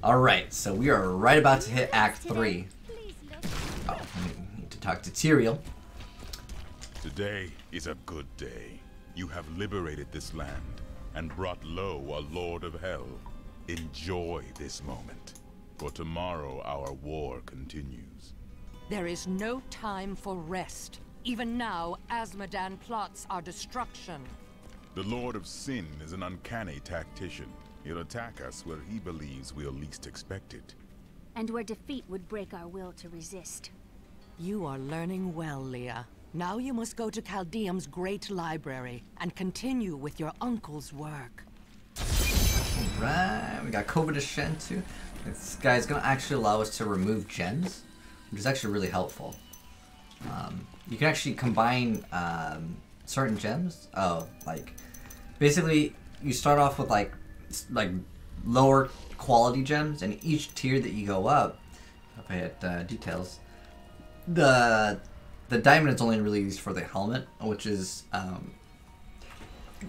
Alright, so we are right about to hit Act 3. Oh, I need to talk to Tyrael. Today is a good day. You have liberated this land and brought low a lord of hell. Enjoy this moment, for tomorrow our war continues. There is no time for rest. Even now, Azmodan plots our destruction. The Lord of Sin is an uncanny tactician. He'll attack us where he believes we'll least expect it. And where defeat would break our will to resist. You are learning well, Leah. Now you must go to Caldeum's great library and continue with your uncle's work. Alright, we got Covetous Shen too. This guy's gonna actually allow us to remove gems, which is actually really helpful. You can actually combine certain gems. Oh, like basically you start off with like lower quality gems, and each tier that you go up, if I hit details, the diamond is only really used for the helmet, which is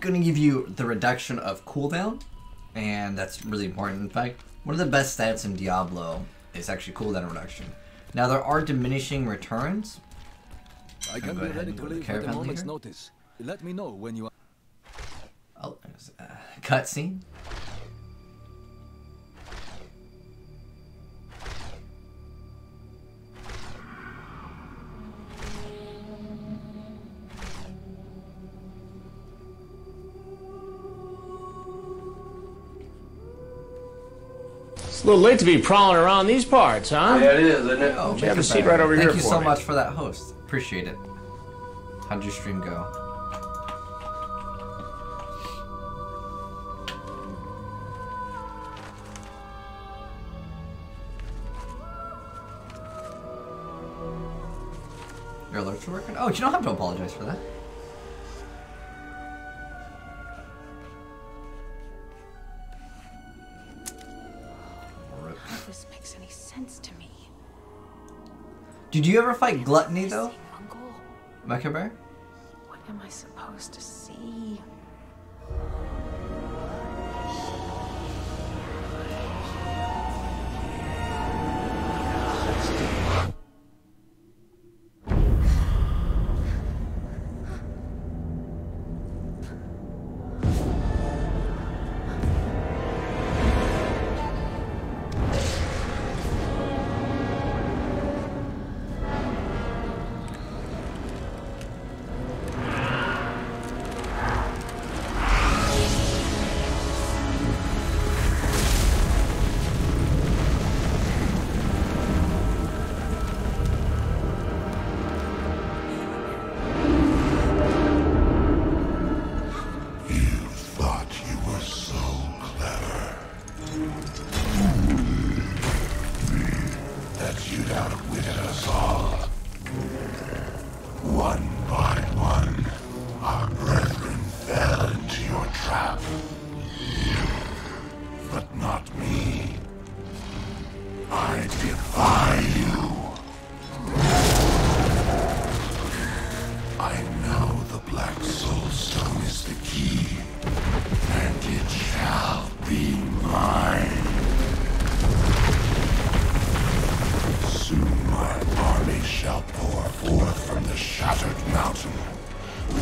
going to give you the reduction of cooldown, and that's really important. In fact, one of the best stats in Diablo is actually cooldown reduction. Now there are diminishing returns. I can be ready to leave at a moment's notice. Let me know when you are. Oh, there's a cutscene. It's a little late to be prowling around these parts, huh? Yeah, it is, isn't it? Oh, You have a seat right over here for me. Thank you so much for that host. Appreciate it. How'd your stream go? Your alerts are working? Oh, you don't have to apologize for that. If this makes any sense to me. Did you ever fight Gluttony though? Mecha Bear? What am I supposed to see?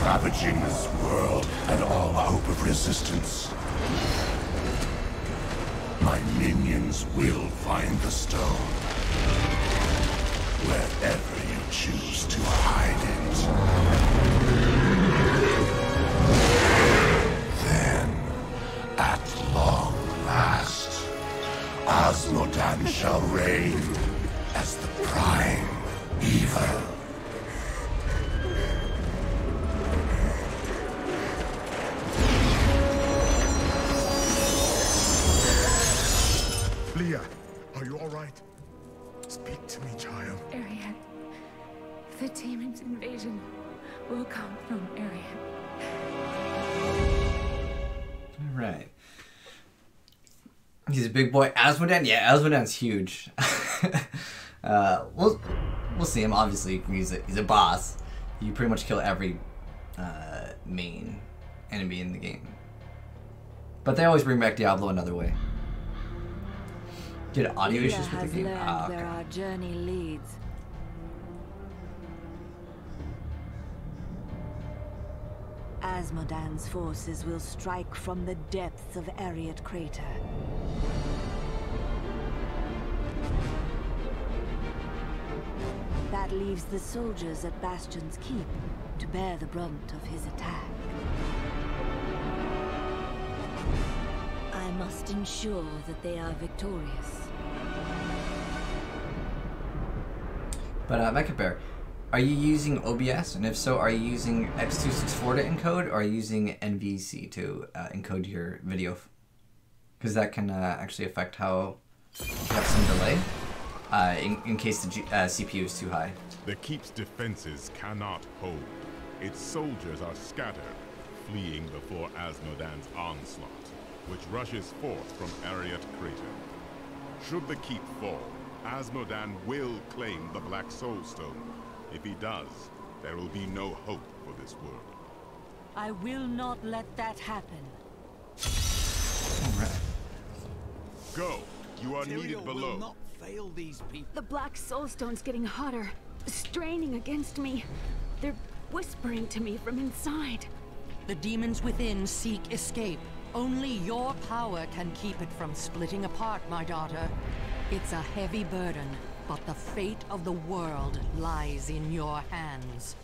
Ravaging this world and all hope of resistance. My minions will find the stone, wherever you choose to hide it. Then, at long last, Azmodan shall reign as the prime evil. Leah, are you all right? Speak to me, child. Arian. The demon's invasion will come from Arian. Alright. He's a big boy. Azmodan? Yeah, Azmodan's huge. We'll see him, obviously. He's a boss. You pretty much kill every main enemy in the game. But they always bring back Diablo another way. Did audio Leah issues with has the game? learned Ah, okay. where our journey leads. Asmodan's forces will strike from the depths of Ariat Crater. That leaves the soldiers at Bastion's Keep to bear the brunt of his attack. I must ensure that they are victorious. But Mecha Bear, are you using OBS? And if so, are you using X264 to encode, or are you using NVC to encode your video? Because that can actually affect how you have some delay in case the CPU is too high. The Keep's defenses cannot hold. Its soldiers are scattered, fleeing before Asmodan's onslaught, which rushes forth from Ariat Crater. Should the Keep fall, Asmodan will claim the Black Soul Stone. If he does, there will be no hope for this world. I will not let that happen. Alright. Go! You are needed below. Will not fail these people. The Black Soulstone's getting hotter, straining against me. They're whispering to me from inside. The demons within seek escape. Only your power can keep it from splitting apart, my daughter. It's a heavy burden, but the fate of the world lies in your hands.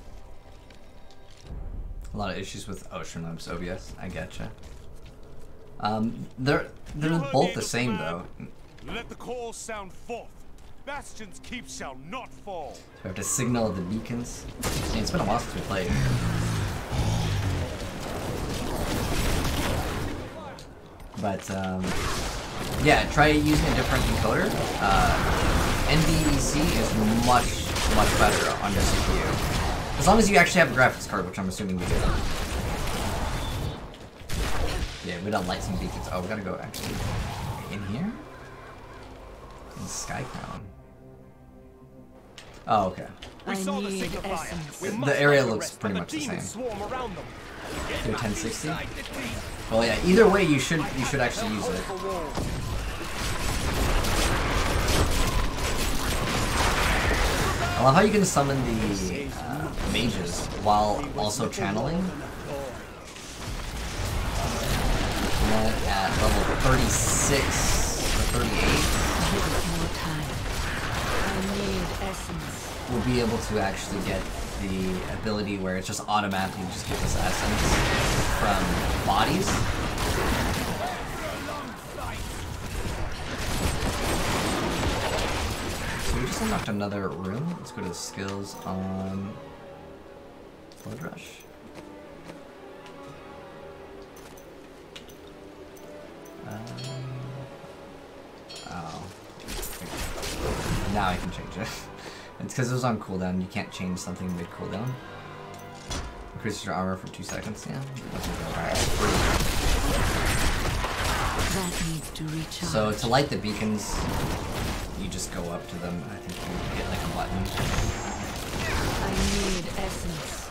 A lot of issues with Streamlabs OBS. I getcha. They're both the same though. Let the call sound forth. Bastion's Keep shall not fall. So we have to signal the beacons. Yeah, it's been a while since we played. But yeah, try using a different encoder. NVEC is much better on your CPU. As long as you actually have a graphics card, which I'm assuming you do. Yeah, we don't like some beacons. Oh, we gotta go actually in here? In Sky Crown. Oh, okay. I need essence. The area looks pretty much the same. Do 1060? Well, yeah. Either way, you should actually use it. I love how you can summon the mages while also channeling. And at level 36 or 38. We'll be able to actually get the ability where it just automatically just gives us essence from bodies. So we just unlocked another room. Let's go to the skills on Blood Rush. Oh. Now I can change it. It's because it was on cooldown. You can't change something mid cooldown. Increases your armor for 2 seconds. Yeah. That needs to recharge. So to light the beacons, you just go up to them. I think you hit like a button. I need essence.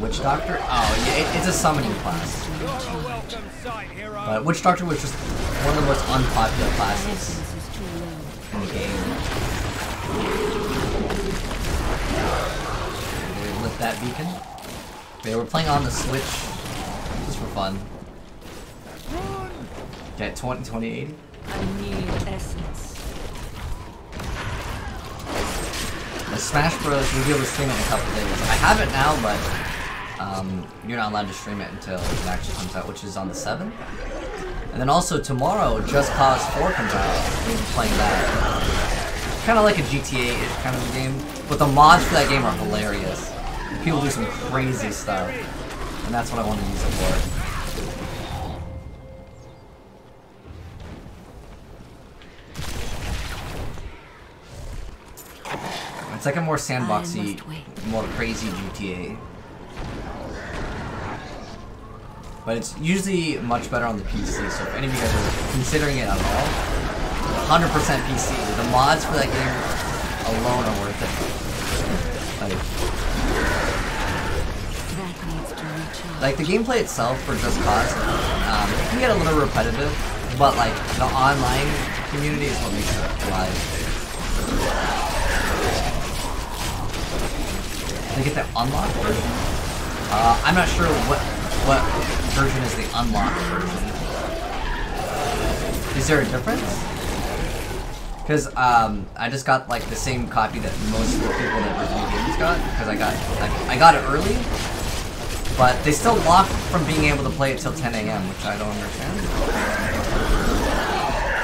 Witch Doctor? Oh, yeah, it's a summoning class. But Witch Doctor was just one of the most unpopular classes in the game. They lit that beacon. Okay, we're playing on the Switch just for fun. Okay, 2080. I need essence. The Smash Bros. We'll be able to stream it in a couple days. I have it now, but you're not allowed to stream it until it actually comes out, which is on the 7th. And then also tomorrow, Just Cause 4 comes out. We'll be playing that. Kind of like a GTA-ish kind of a game, but the mods for that game are hilarious. People do some crazy stuff, and that's what I want to use it for. It's like a more sandboxy, more crazy GTA. But it's usually much better on the PC, so if any of you guys are considering it at all, 100% PC. The mods for that game alone are worth it. Like the gameplay itself for Just Cause, it can get a little repetitive, but like the online community is what makes it alive. They get the unlocked version. I'm not sure what version is the unlocked version. Is there a difference? Because I just got like the same copy that most of the people that review games got, because I got it early, but they still lock from being able to play it till 10 a.m., which I don't understand.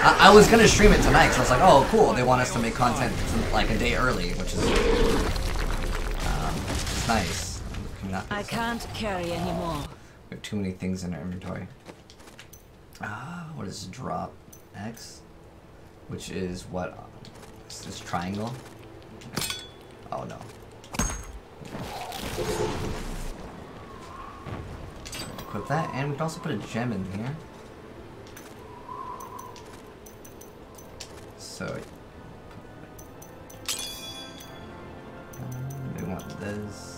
I was gonna stream it tonight, so I was like, oh cool, they want us to make content like a day early, which is it's nice. I can't carry anymore. We have too many things in our inventory. What is drop X? Which is what? This triangle? Oh no. Equip that, and we can also put a gem in here. So we want this.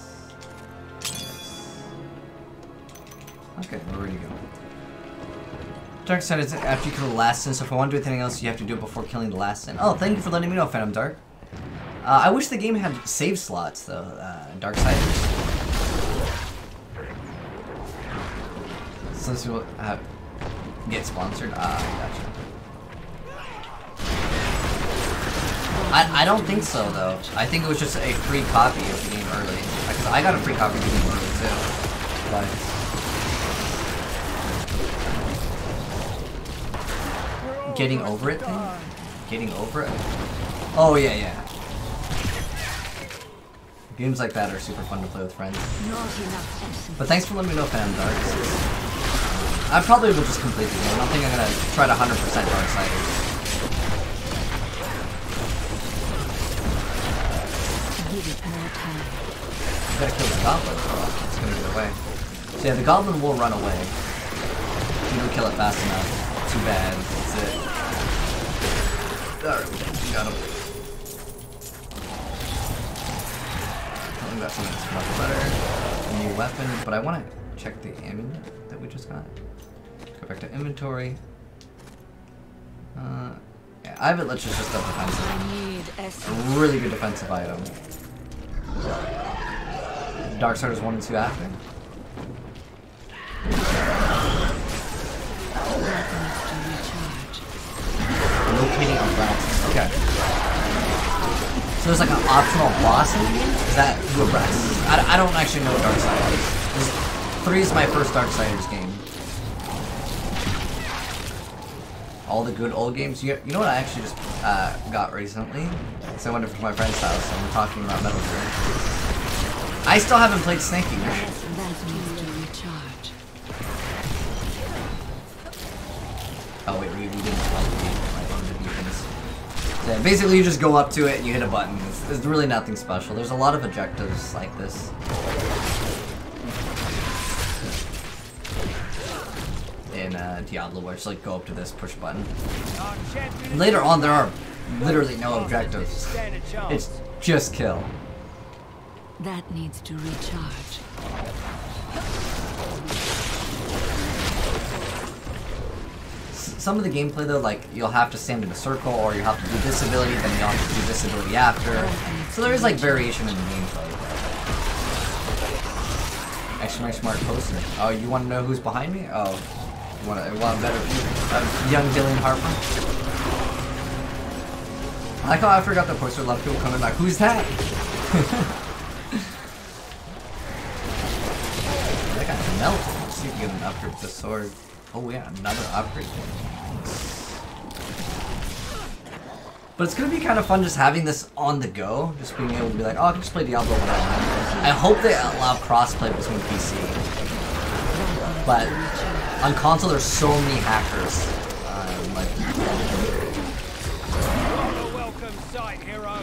Okay, we're ready to go. Dark Side is after you kill the last sin, so if I want to do anything else, you have to do it before killing the last sin. Oh, thank you for letting me know, Phantom Dark. I wish the game had save slots, though, Dark Siders. Since you get sponsored, gotcha. I don't think so, though. I think it was just a free copy of the game early. Because I got a free copy of the game early, too. But getting over it thing? Getting over it? Oh, yeah. Games like that are super fun to play with friends. But thanks for letting me know, Phantom Dark. I probably will just complete the game. I don't think I'm gonna try to 100% Darksiders. Gotta kill the goblin, or it's gonna get away. So yeah, the goblin will run away. You don't kill it fast enough. Too bad. That's it. Alright, we got him. I think that's something that's much better. A new weapon, but I want to check the amulet that we just got. Go back to inventory. Yeah, I have it literally just a defensive. A really good defensive item. Darksiders 1 and 2 after. Locating a rest. Okay. So there's like an optional boss in the game? Is that who a rest? I don't actually know what Darksiders is. 3 is my first Darksiders game. All the good old games. You know what I actually just got recently? So I went to my friend's house and we're talking about Metal Gear. I still haven't played Snake Eater. Oh wait, we didn't play the game. Right? So yeah, basically you just go up to it and you hit a button. There's really nothing special. There's a lot of objectives like this. In Diablo, where it's like go up to this, push button. Later on, there are literally no objectives. It's just kill. That needs to recharge. Some of the gameplay though, like you'll have to stand in a circle, or you have to do this ability, then you'll have to do this ability after. So there is like variation in the gameplay. Exclamation mark poster. Oh, you want to know who's behind me? Oh. Want a better young Dylan Harper? I like how I forgot the poster. A lot of people coming back. Who's that? That guy melted. Let's see if we can get an upgrade with the sword. Oh yeah, another upgrade. But it's gonna be kind of fun just having this on the go. Just being able to be like, oh, I can just play Diablo when I want. I hope they allow crossplay between PC. But on console, there's so many hackers. Like, welcome sight, hero.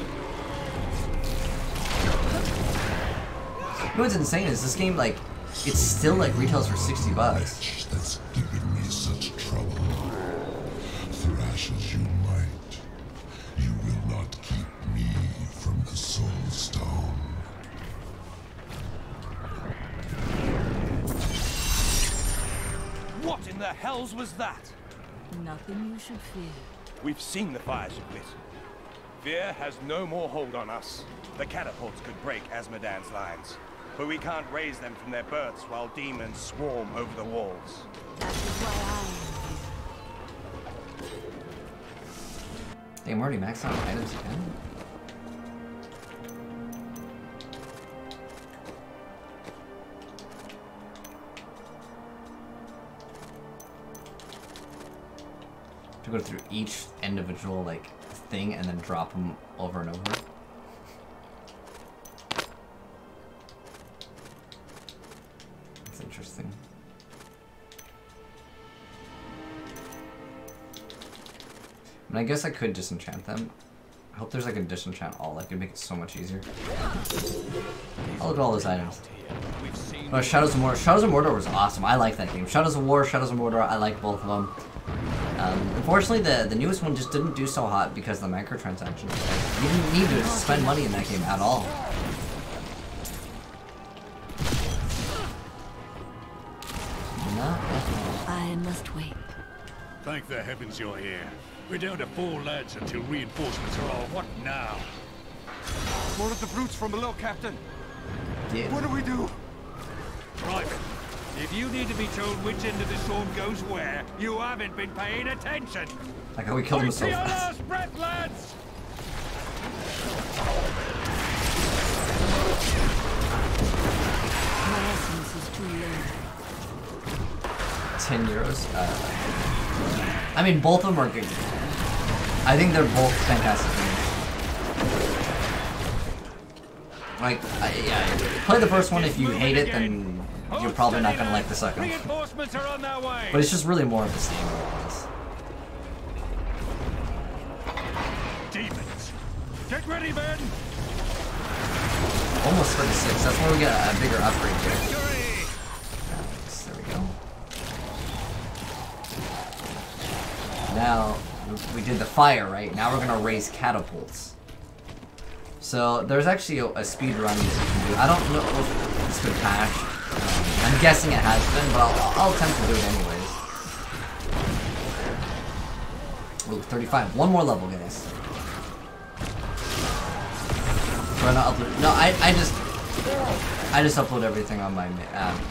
you know what's insane is this game, like, it's still like retails for $60. That's giving me such trouble. Thrash as you might, hells was that? Nothing you should fear. We've seen the fires of wit. Fear has no more hold on us. The catapults could break Azmodan's lines, but we can't raise them from their berths while demons swarm over the walls. That is why I am here. Hey, I'm already maxed out items again. To go through each individual like thing and then drop them over and over. That's interesting. And I guess I could disenchant them. I hope there's like a disenchant all. That could make it so much easier. I'll look at all those items. Oh, Shadows of Mordor. Shadows of Mordor was awesome. I like that game. Shadows of War, Shadows of Mordor. I like both of them. Unfortunately, the newest one just didn't do so hot because of the microtransactions. You didn't need to spend money in that game at all. I must wait. Thank the heavens you're here. We're down to 4 lads until reinforcements are all. What now? More of the brutes from below, Captain. Yeah. What do we do? Private, if you need to be told which end of the storm goes where, you haven't been paying attention. Like how we killed him so Your fast. last breath, lads! My essence is too low. 10 euros. I mean, both of them are good. I think they're both fantastic games. Like, yeah, play the first one. If you hate it, then you're probably not gonna like the second one. Reinforcements are on their way. But it's just really more of the same. Demons, get ready, men. Almost 36. That's where we get a bigger upgrade here. Nice. There we go. Now, we did the fire, right? Now we're gonna raise catapults. So, there's actually a speed run you can do. I don't know if it's been patched. I'm guessing it has been, but I'll attempt to do it anyways. Ooh, 35. One more level, guys. Try not upload. No, I just upload everything on my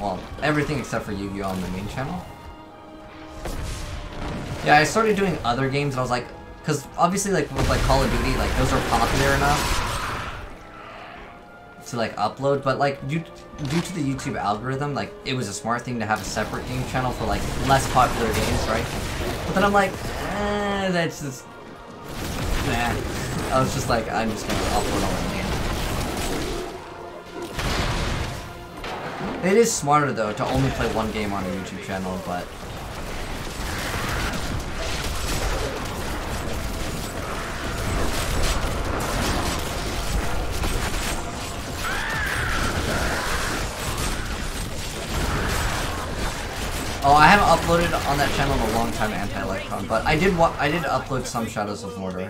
well, everything except for Yugioh on the main channel. Yeah, I started doing other games and I was like, because obviously like with like Call of Duty, like those are popular enough to like upload, but like due to the YouTube algorithm, like it was a smart thing to have a separate game channel for like less popular games, right? But then I'm like, that's just, nah. I was just like, I'm just gonna upload on my main. It is smarter though to only play one game on a YouTube channel, but oh, I haven't uploaded on that channel in a long time, Anti-Electron, but I did upload some Shadows of Mordor.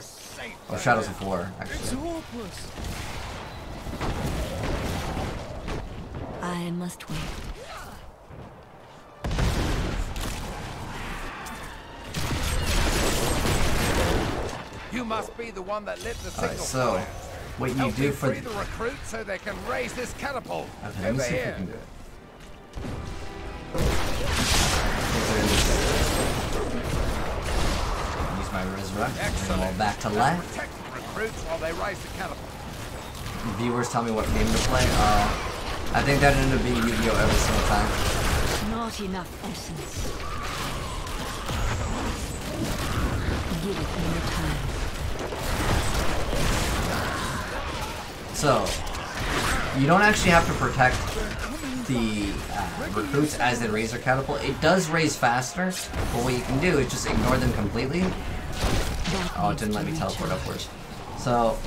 Or Shadows of War, actually. I must wait. You must be the one that lit the signal. Alright, so what you do for the recruits so they can raise this catapult. Okay, let me see if we can do it. Use my resurrect. Bring them all back to life. Protect the recruits while they raise the catapult. Viewers tell me what game to play. I think that ended up being Yu-Gi-Oh every single time. Not enough essence. Give it more time. So, you don't actually have to protect the recruits as they raise their catapult. It does raise faster, but what you can do is just ignore them completely. Oh, it didn't let me teleport upwards. So,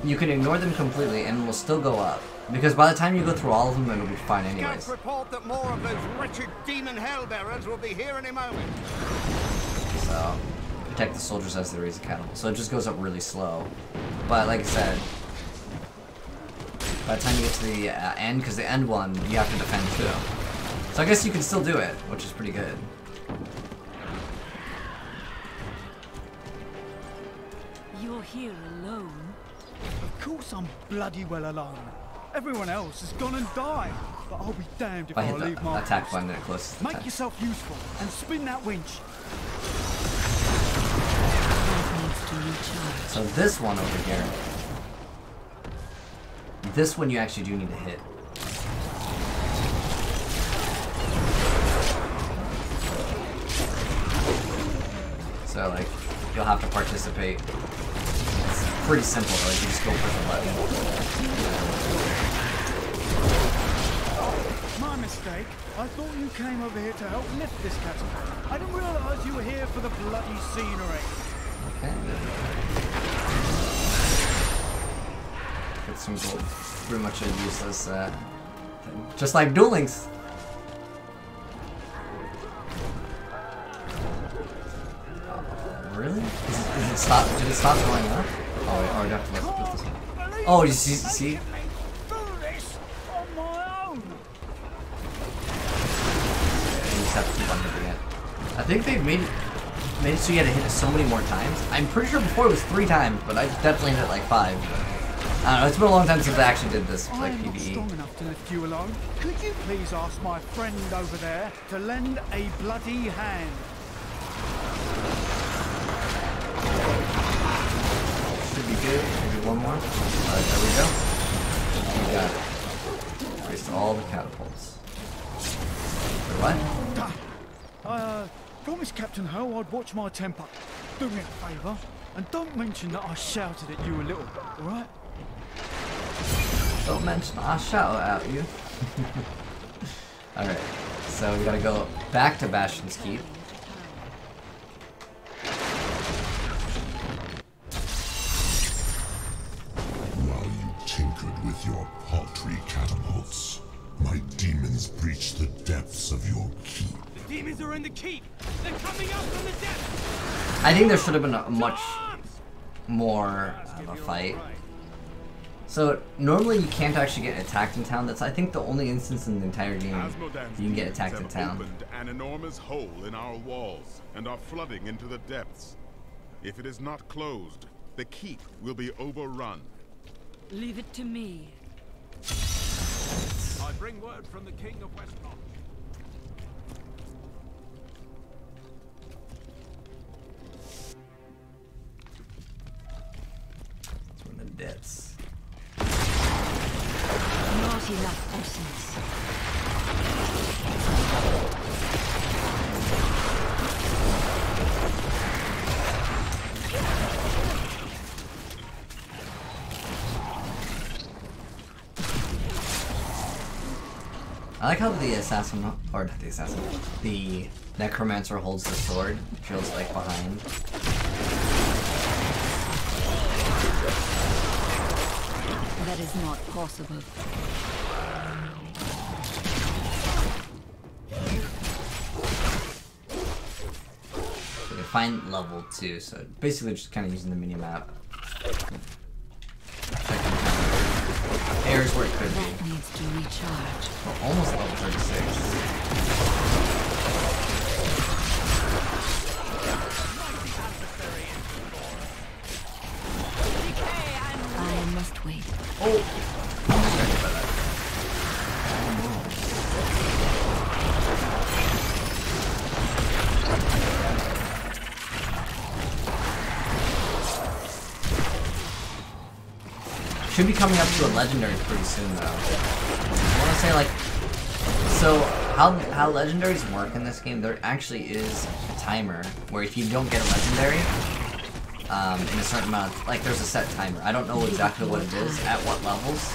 you can ignore them completely and it will still go up. Because by the time you go through all of them, it'll be fine anyways. Scouts report that more of those wretched demon hellbearers will be here any moment. So, protect the soldiers as they raise the catapult. So it just goes up really slow. But like I said, by the time you get to the end, because the end one, you have to defend too. So I guess you can still do it, which is pretty good. You're here alone? Of course I'm bloody well alone. Everyone else has gone and died. But I'll be damned if I I hit leave the my attack post. button at closest to Make 10. yourself useful and spin that winch. So this one over here, this one you actually do need to hit. So like, you'll have to participate. It's pretty simple though, you just go push a button. My mistake. I thought you came over here to help lift this catapult. I didn't realise you were here for the bloody scenery. Okay. Get some gold. Pretty much a useless thing. Just like Duel Links. Really? Is it stop? Did it stop going up? Oh, or do I have to lift this one? Oh, you see? Have to keep on hitting it. I think they've made it so you had to hit it so many more times. I'm pretty sure before it was 3 times, but I definitely hit it like 5. I don't know, it's been a long time since I actually did this, like, PvE. I'm not strong enough to lift you alone. Could you please ask my friend over there to lend a bloody hand? Should be good. Maybe one more. Alright, there we go. We got it. Erased all the catapults. Wait, what? Promised Captain Ho I'd watch my temper. Do me a favour, and don't mention that I shouted at you a little, alright? Don't mention I shout at you. Alright, so we gotta go back to Bastion's Keep. While you tinkered with your paltry catapults, my demons breached the depths of your keep. The demons are in the keep! They're coming up from the depths! I think there should have been a much more of a fight. So normally you can't actually get attacked in town. That's, I think, the only instance in the entire game you can get attacked in town. Opened an enormous hole in our walls and are flooding into the depths. If it is not closed, the keep will be overrun. Leave it to me. I bring word from the King of Westmont. It's one of the depths. Not enough essence. I like how the assassin, or not the assassin, the necromancer holds the sword, feels like behind. That is not possible. So they find level 2, so basically just kind of using the mini map. Here's where it could be. That needs to recharge. We're almost level 36. I must wait. Oh! Should be coming up to a legendary pretty soon though. I want to say like, so how legendaries work in this game, there actually is a timer where if you don't get a legendary, in a certain amount of, like there's a set timer. I don't know exactly what it is, at what levels.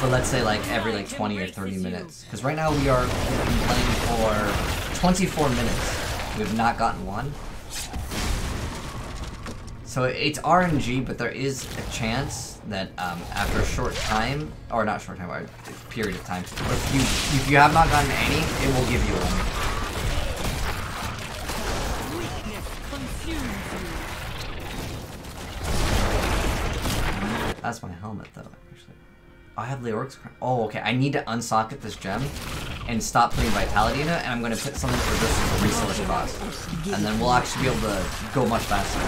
But let's say like every like 20 or 30 minutes. Because right now we've been playing for 24 minutes. We've not gotten one. So it's RNG, but there is a chance that after a short time, or not short time, or a period of time, if you have not gotten any, it will give you one. That's my helmet, though, actually. I have Leoric's crown. Oh, okay. I need to unsocket this gem and stop putting Vitality in it, and I'm going to put something for this resource cost. And then we'll actually be able to go much faster.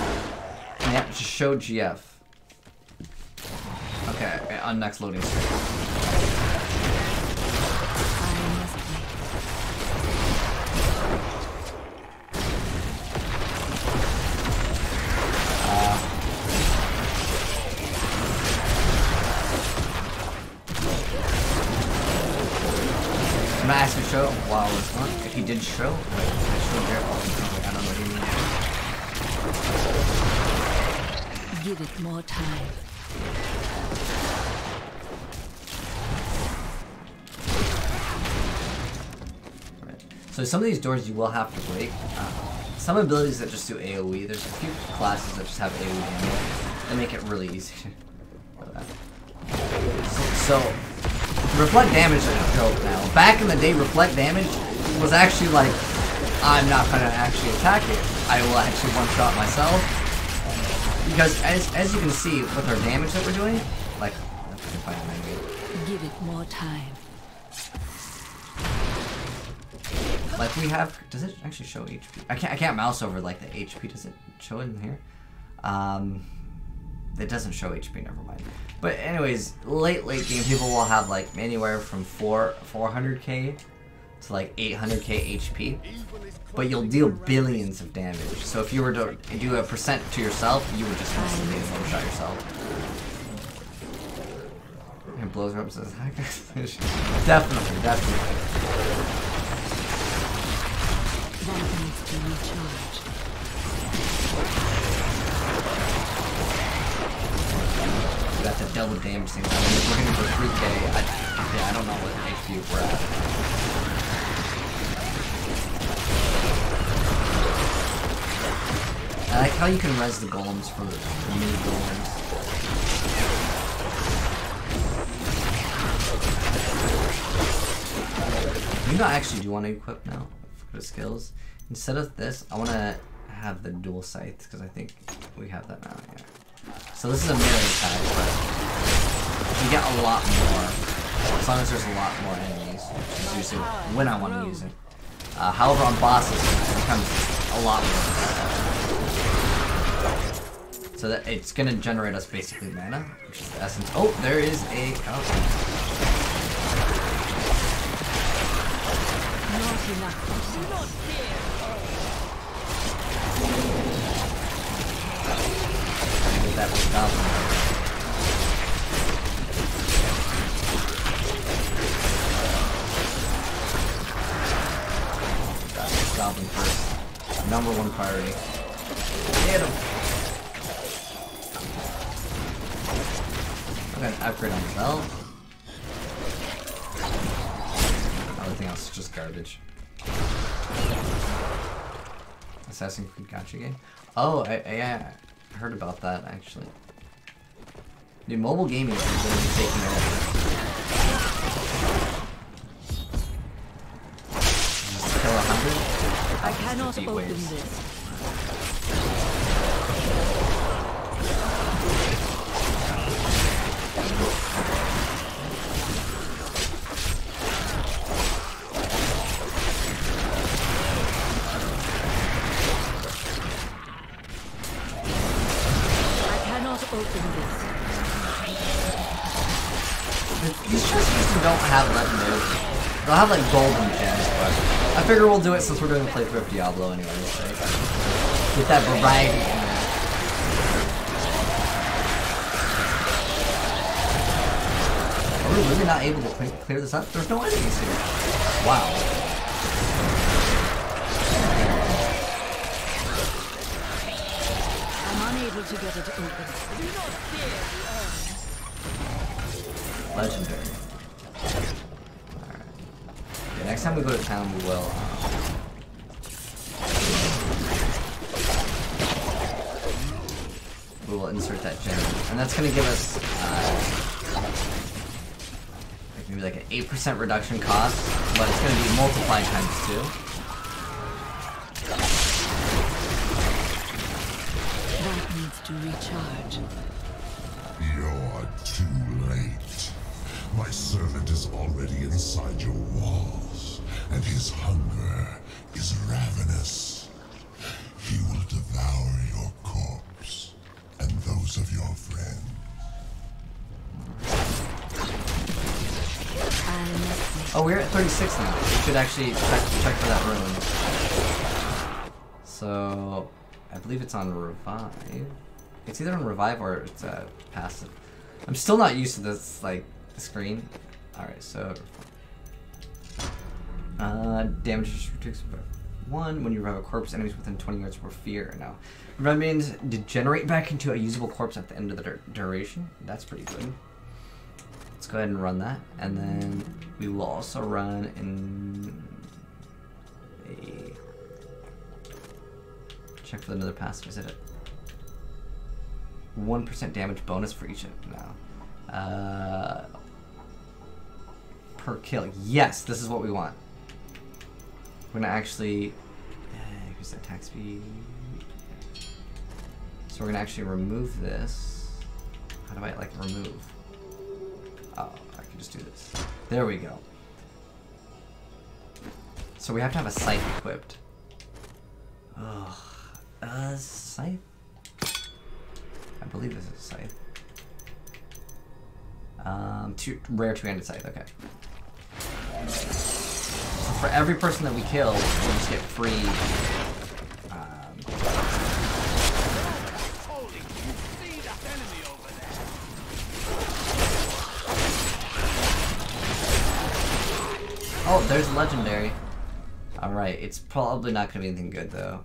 Yeah, just show GF. Okay, on next loading screen. I'm gonna ask him to show while it's on. If he did show, like, I showed Jared. I don't know what he means. Give it more time. Right. So some of these doors you will have to break. Some abilities that just do AoE. There's a few classes that just have AoE damage. They make it really easy. So reflect damage is a joke now. Back in the day, reflect damage was actually like, I'm not gonna actually attack it. I will actually one-shot myself. Because as you can see with our damage that we're doing, like, give it more time. Like we have, does it actually show HP? I can't mouse over like the HP. Does it show it in here? It doesn't show HP. Never mind. But anyways, late game people will have like anywhere from 400k to like 800k HP, but you'll deal billions of damage. So if you were to do a percent to yourself, you would just instantly one-shot yourself. It blows her up. Says definitely. That needs to recharge. Got the double damage thing. I mean, if we're hitting for 3k, I don't know what HP we're at. I like how you can res the golems for the mini golems. You know, I actually do want to equip now for the skills. Instead of this, I want to have the dual scythe because I think we have that now. Yeah. So this is a melee attack, but you get a lot more as long as there's a lot more enemies, which is usually when I want to use it. However, on bosses, it becomes a lot more. So that it's gonna generate us basically mana, which is the essence. Oh, there is a cow. Not enough. Not here. That was goblin. Got this goblin first. #1 priority. Hit him! I'm gonna upgrade on Bell. Everything else is just garbage. Assassin's Creed Gacha game? Oh, yeah. I heard about that actually. Dude, mobile gaming is really taking over. Just kill 100? I cannot open this. These chests don't have legendary. They'll have like golden gems, but I figure we'll do it since we're doing a playthrough of Diablo anyways. Right? Get that variety in there. Are we really not able to clear this up? There's no enemies here. Wow. I'm unable to get it open. Do not fear the earth. Legendary. Alright. Yeah, next time we go to town, we will. We will insert that gem. And that's going to give us like maybe like an 8% reduction cost, but it's going to be multiplied times 2. That needs to recharge. You're too late. My servant is already inside your walls, and his hunger is ravenous. He will devour your corpse. Oh, we're at 36 now. We should actually check for that rune. So, I believe it's on revive. It's either on revive or it's passive. I'm still not used to this like screen. All right, so damage reduced by 1 when you revive a corpse. Enemies within 20 yards will fear. Now, revive means degenerate back into a usable corpse at the end of the duration. That's pretty good. Let's go ahead and run that, and then we will also run in a check for another passive. Is it a 1% damage bonus for each? No. Per kill. Yes, this is what we want. We're gonna actually increase the attack speed. So we're gonna actually remove this. How do I like remove? Oh, I can just do this. There we go. So we have to have a scythe equipped. Ugh. Scythe? I believe this is a scythe. Rare two-handed scythe, okay. So for every person that we kill, we'll just get free. Oh, there's legendary. Alright, it's probably not going to be anything good though.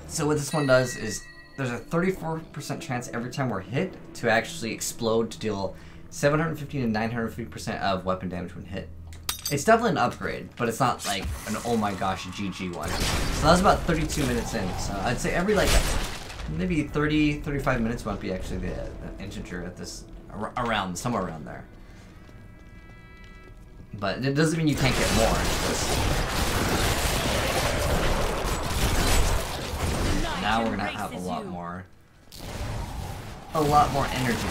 So what this one does is there's a 34% chance every time we're hit to actually explode to deal 750 to 950% of weapon damage when hit. It's definitely an upgrade, but it's not like an oh my gosh GG one. So that's about 32 minutes in. So I'd say every like maybe 30-35 minutes might be actually the integer at this around somewhere around there. But it doesn't mean you can't get more. Now we're gonna have a lot more energy.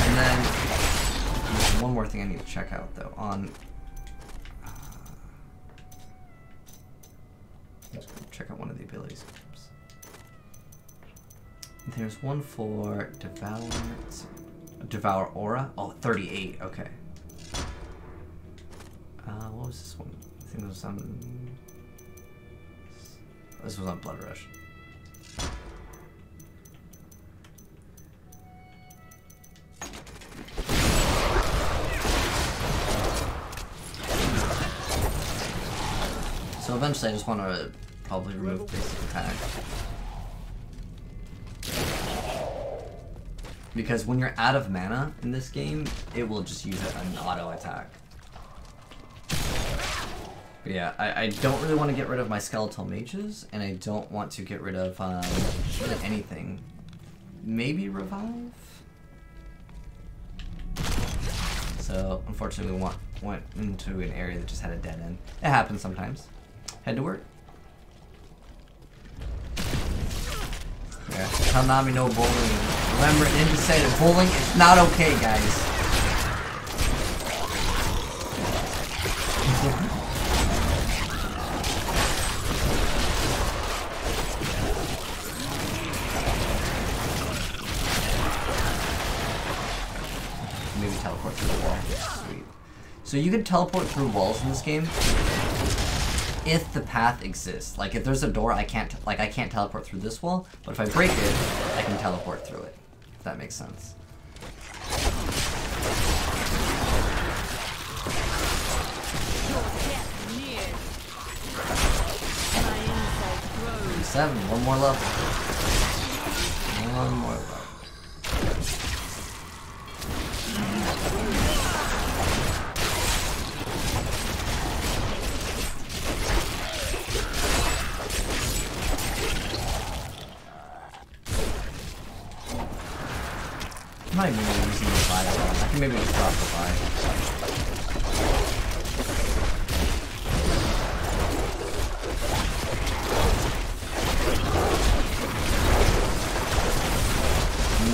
And then there's one more thing I need to check out though. On let's check out one of the abilities. There's one for Devour Aura. Oh, 38. Okay. What was this one? I think it was on. This was on Blood Rush. So eventually, I just want to probably remove basic attack. Because when you're out of mana in this game, it will just use an auto attack. But yeah, I don't really want to get rid of my skeletal mages, and I don't want to get rid of really anything. Maybe revive? So, unfortunately, we went into an area that just had a dead end. It happens sometimes. Head to work. Yeah, Konami no bowling. Remember, Ninja said that bowling is not okay, guys. Maybe teleport through the wall. Sweet. So you can teleport through walls in this game if the path exists. Like if there's a door, I can't teleport through this wall, but if I break it, I can teleport through it. If that makes sense. 7, one more level. One more level. I'm not even really using the revive at all. I can maybe just drop revive.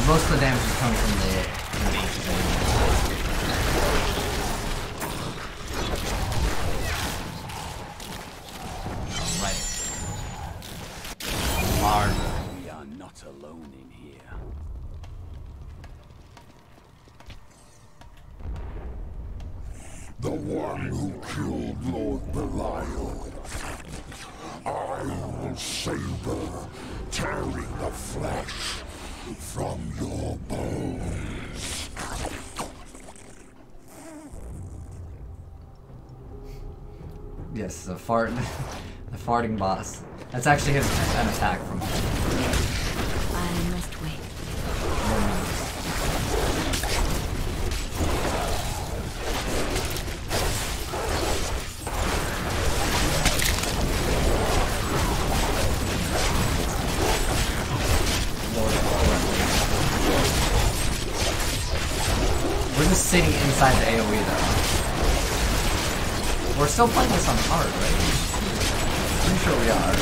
Most of the damage is coming from the mages anyway. Alright. Large. We are not alone in here. The one who killed Lord Belial. I will savor, tearing the flesh from your bones. Yes, the farting boss. That's actually an attack from him. I must wait. We're just sitting inside the AoE though. We're still playing this on hard, right? Pretty sure we are.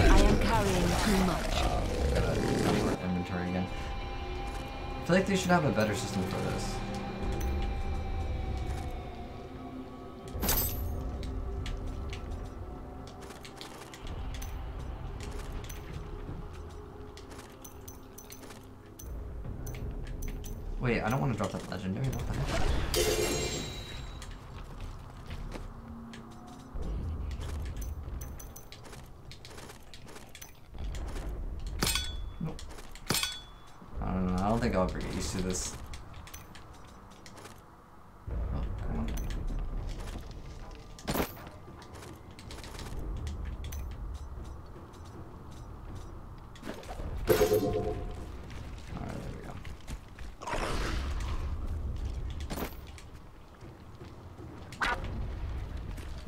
I am carrying too much. Gotta cover inventory again. I feel like they should have a better system for this. Wait, I don't want to drop that legendary. What the heck? Nope. I don't know. I don't think I'll ever get used to this. Oh, come on. Alright, there we go.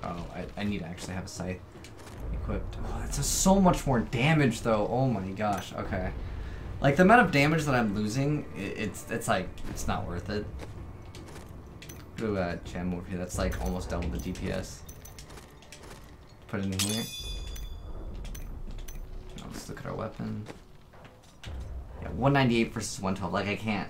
Oh, I need to actually have a scythe equipped. Oh, that does so much more damage though. Oh my gosh. Okay. Like the amount of damage that I'm losing, it's like it's not worth it. Do a gem over here. That's like almost double the DPS. Put it in here. Now let's look at our weapon. Yeah, 198 versus 112. Like I can't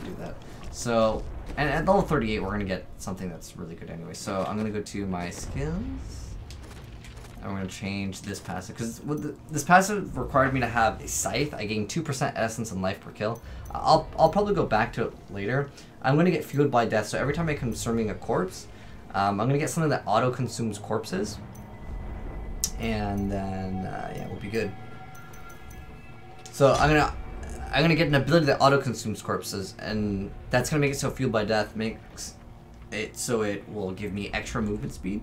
do that. So, and at level 38, we're gonna get something that's really good anyway. So I'm gonna go to my skills, and we're gonna change this passive because this passive required me to have a scythe. I gain 2% essence and life per kill. I'll probably go back to it later. I'm gonna get fueled by death. So every time I'm consuming a corpse, I'm gonna get something that auto consumes corpses, and then yeah, we'll be good. So I'm gonna get an ability that auto consumes corpses, and that's gonna make it so fueled by death makes it so it will give me extra movement speed.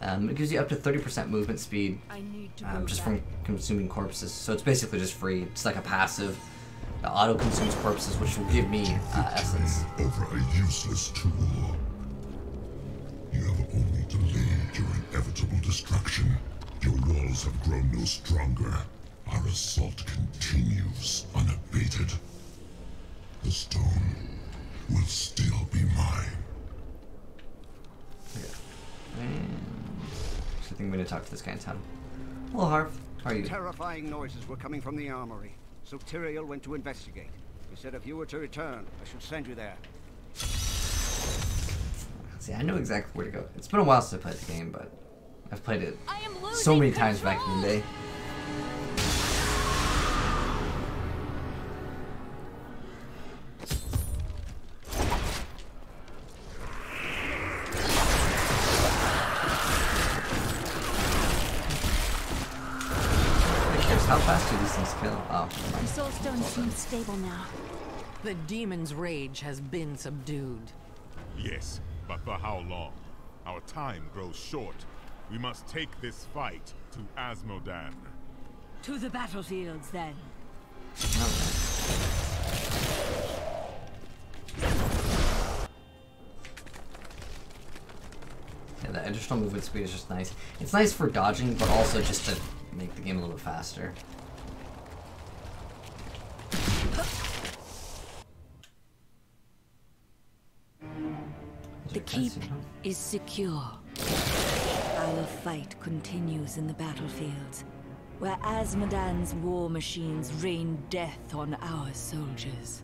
It gives you up to 30% movement speed just from consuming corpses. So it's basically just free. It's like a passive that auto consumes corpses, which will give me essence. Over a useless tool. You have only delayed your inevitable destruction. Your walls have grown no stronger. Our assault continues unabated. The stone will still be mine. Okay. And I think we need to talk to this guy in town. Hello, Harv. How are you? Terrifying noises were coming from the armory, so Tyrael went to investigate. He said if you were to return, I should send you there. See, I know exactly where to go. It's been a while since I played the game, but I've played it so many times back in the day. How fast do these things kill? Oh, The soul stone seems stable now. The demon's rage has been subdued. Yes, but for how long? Our time grows short. We must take this fight to Azmodan. To the battlefields, then. Yeah, the additional movement speed is just nice. It's nice for dodging, but also just to make the game a little bit faster. The keep is secure. Our fight continues in the battlefields, where Azmodan's war machines rain death on our soldiers.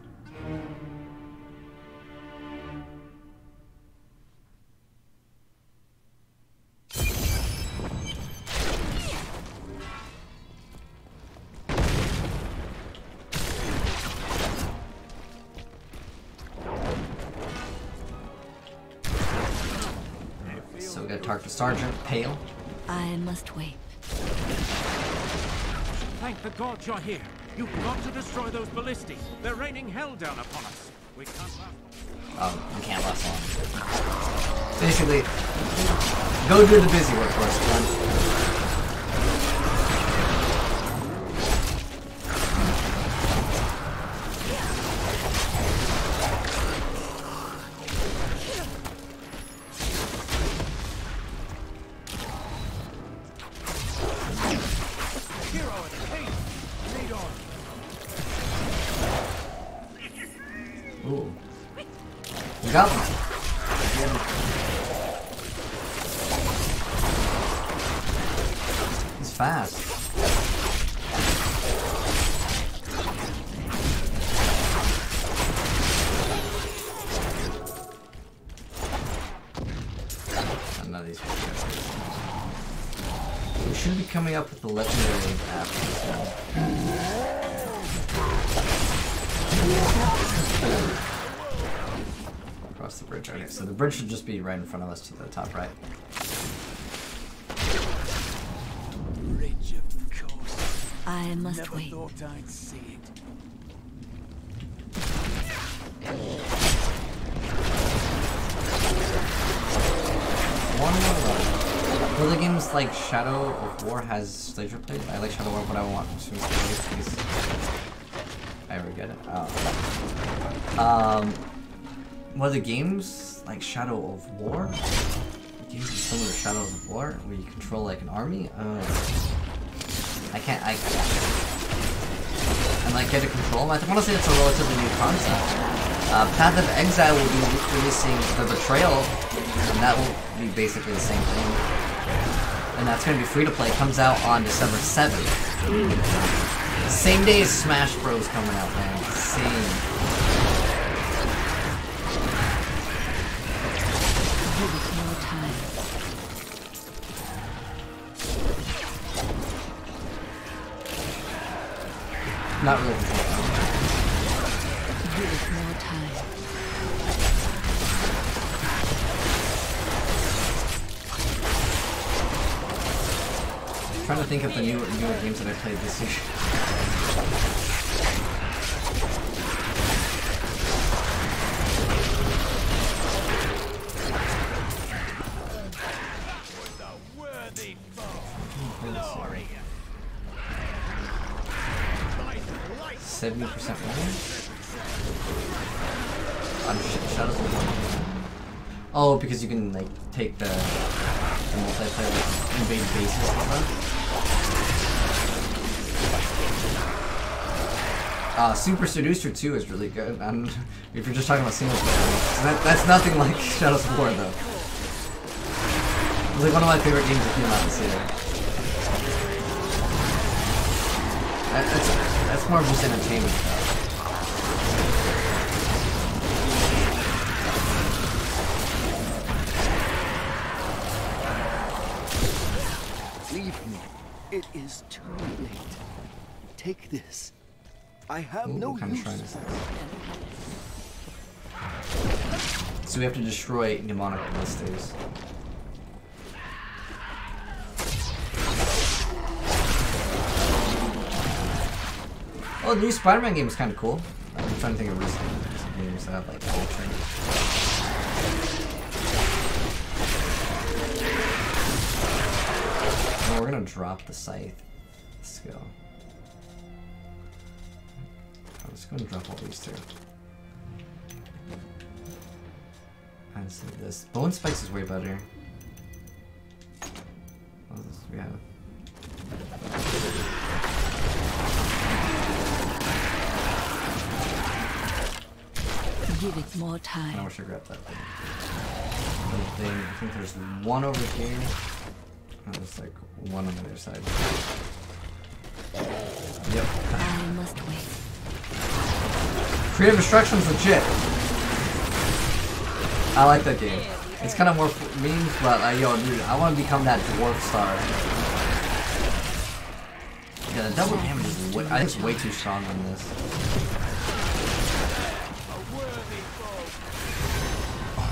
we gotta talk to Sergeant Pale. I must wait. Thank the gods you're here. You've got to destroy those ballistas. They're raining hell down upon us. We can't last. We can't last long. Basically, go do the busy work for us, Glenn. Ooh. We got one. He's fast. None of these we should be coming up with the legendary app. Across the bridge. Okay, so the bridge should just be right in front of us to the top right. Bridge, of course. I must wait. Never thought I'd see it. Will the games like Shadow of War has Slaydra played? I like Shadow of War, but I want to play please. I ever get it? Oh. Well, the games like Shadow of War? The games are similar to Shadows of War, where you control like an army? I can't and like get to control them. I want to say it's a relatively new concept. Path of Exile will be releasing the Betrayal, and that will be basically the same thing. And that's going to be free to play. Comes out on December 7th. Same day as Smash Bros. Coming out, man. Same. Give it more time. Not really. Give it more time. I'm trying to think of the newer games that I played this year. Glory. 70% win? On Shadows of War. Oh, because you can like take the multiplayer like, invade bases and stuff. Super Seducer 2 is really good. If you're just talking about single player, that's nothing like Shadows of War though. It's like one of my favorite games that came out this year. That's more of just entertainment though. Leave me. It is too late. Take this. I have no kind of use. shrine is this? So we have to destroy demonic ballistas. Oh, the new Spider-Man game is kind of cool. I'm trying to think of recent games that have like alternate. Oh, we're gonna drop the scythe skill. I'm just gonna drop all these two. And so this bone spikes is way better. What else do we have? Give it more time. I wish I grabbed that thing. I think there's one over here. Oh, there's like one on the other side. Yep. I must wait. Creative Destruction's legit. I like that game. It's kind of more memes, but yo, dude, I want to become that dwarf star. Yeah, the double damage is way, I think it's way too strong on this.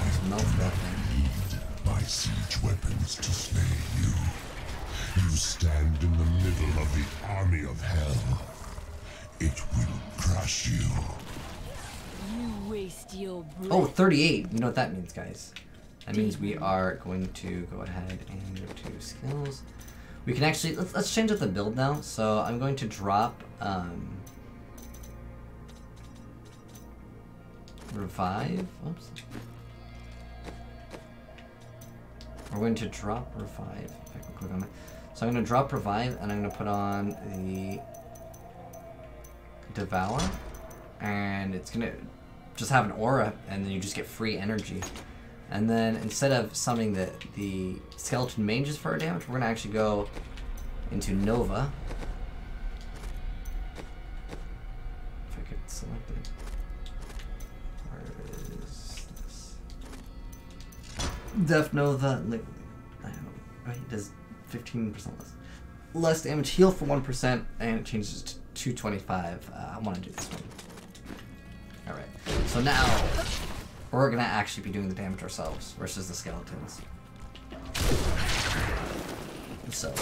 Just melt that thing. by siege weapons to slay you. You stand in the middle of the army of hell. It will crush you. You waste your breath. Oh, 38. You know what that means, guys. That means we are going to go ahead and go to skills. We can actually, let's change up the build now. So I'm going to drop revive. Oops. We're going to drop revive. If I can click on it. So I'm going to drop revive and I'm going to put on the devour, and it's going to just have an aura, and then you just get free energy. And then instead of summoning the skeleton mages for our damage, we're going to actually go into Nova. If I could select it. Where is this? Def Nova, like, I don't know, right? It does 15% less damage, heal for 1%, and it changes to 225. I want to do this one. Alright, so now we're gonna actually be doing the damage ourselves versus the skeletons. So,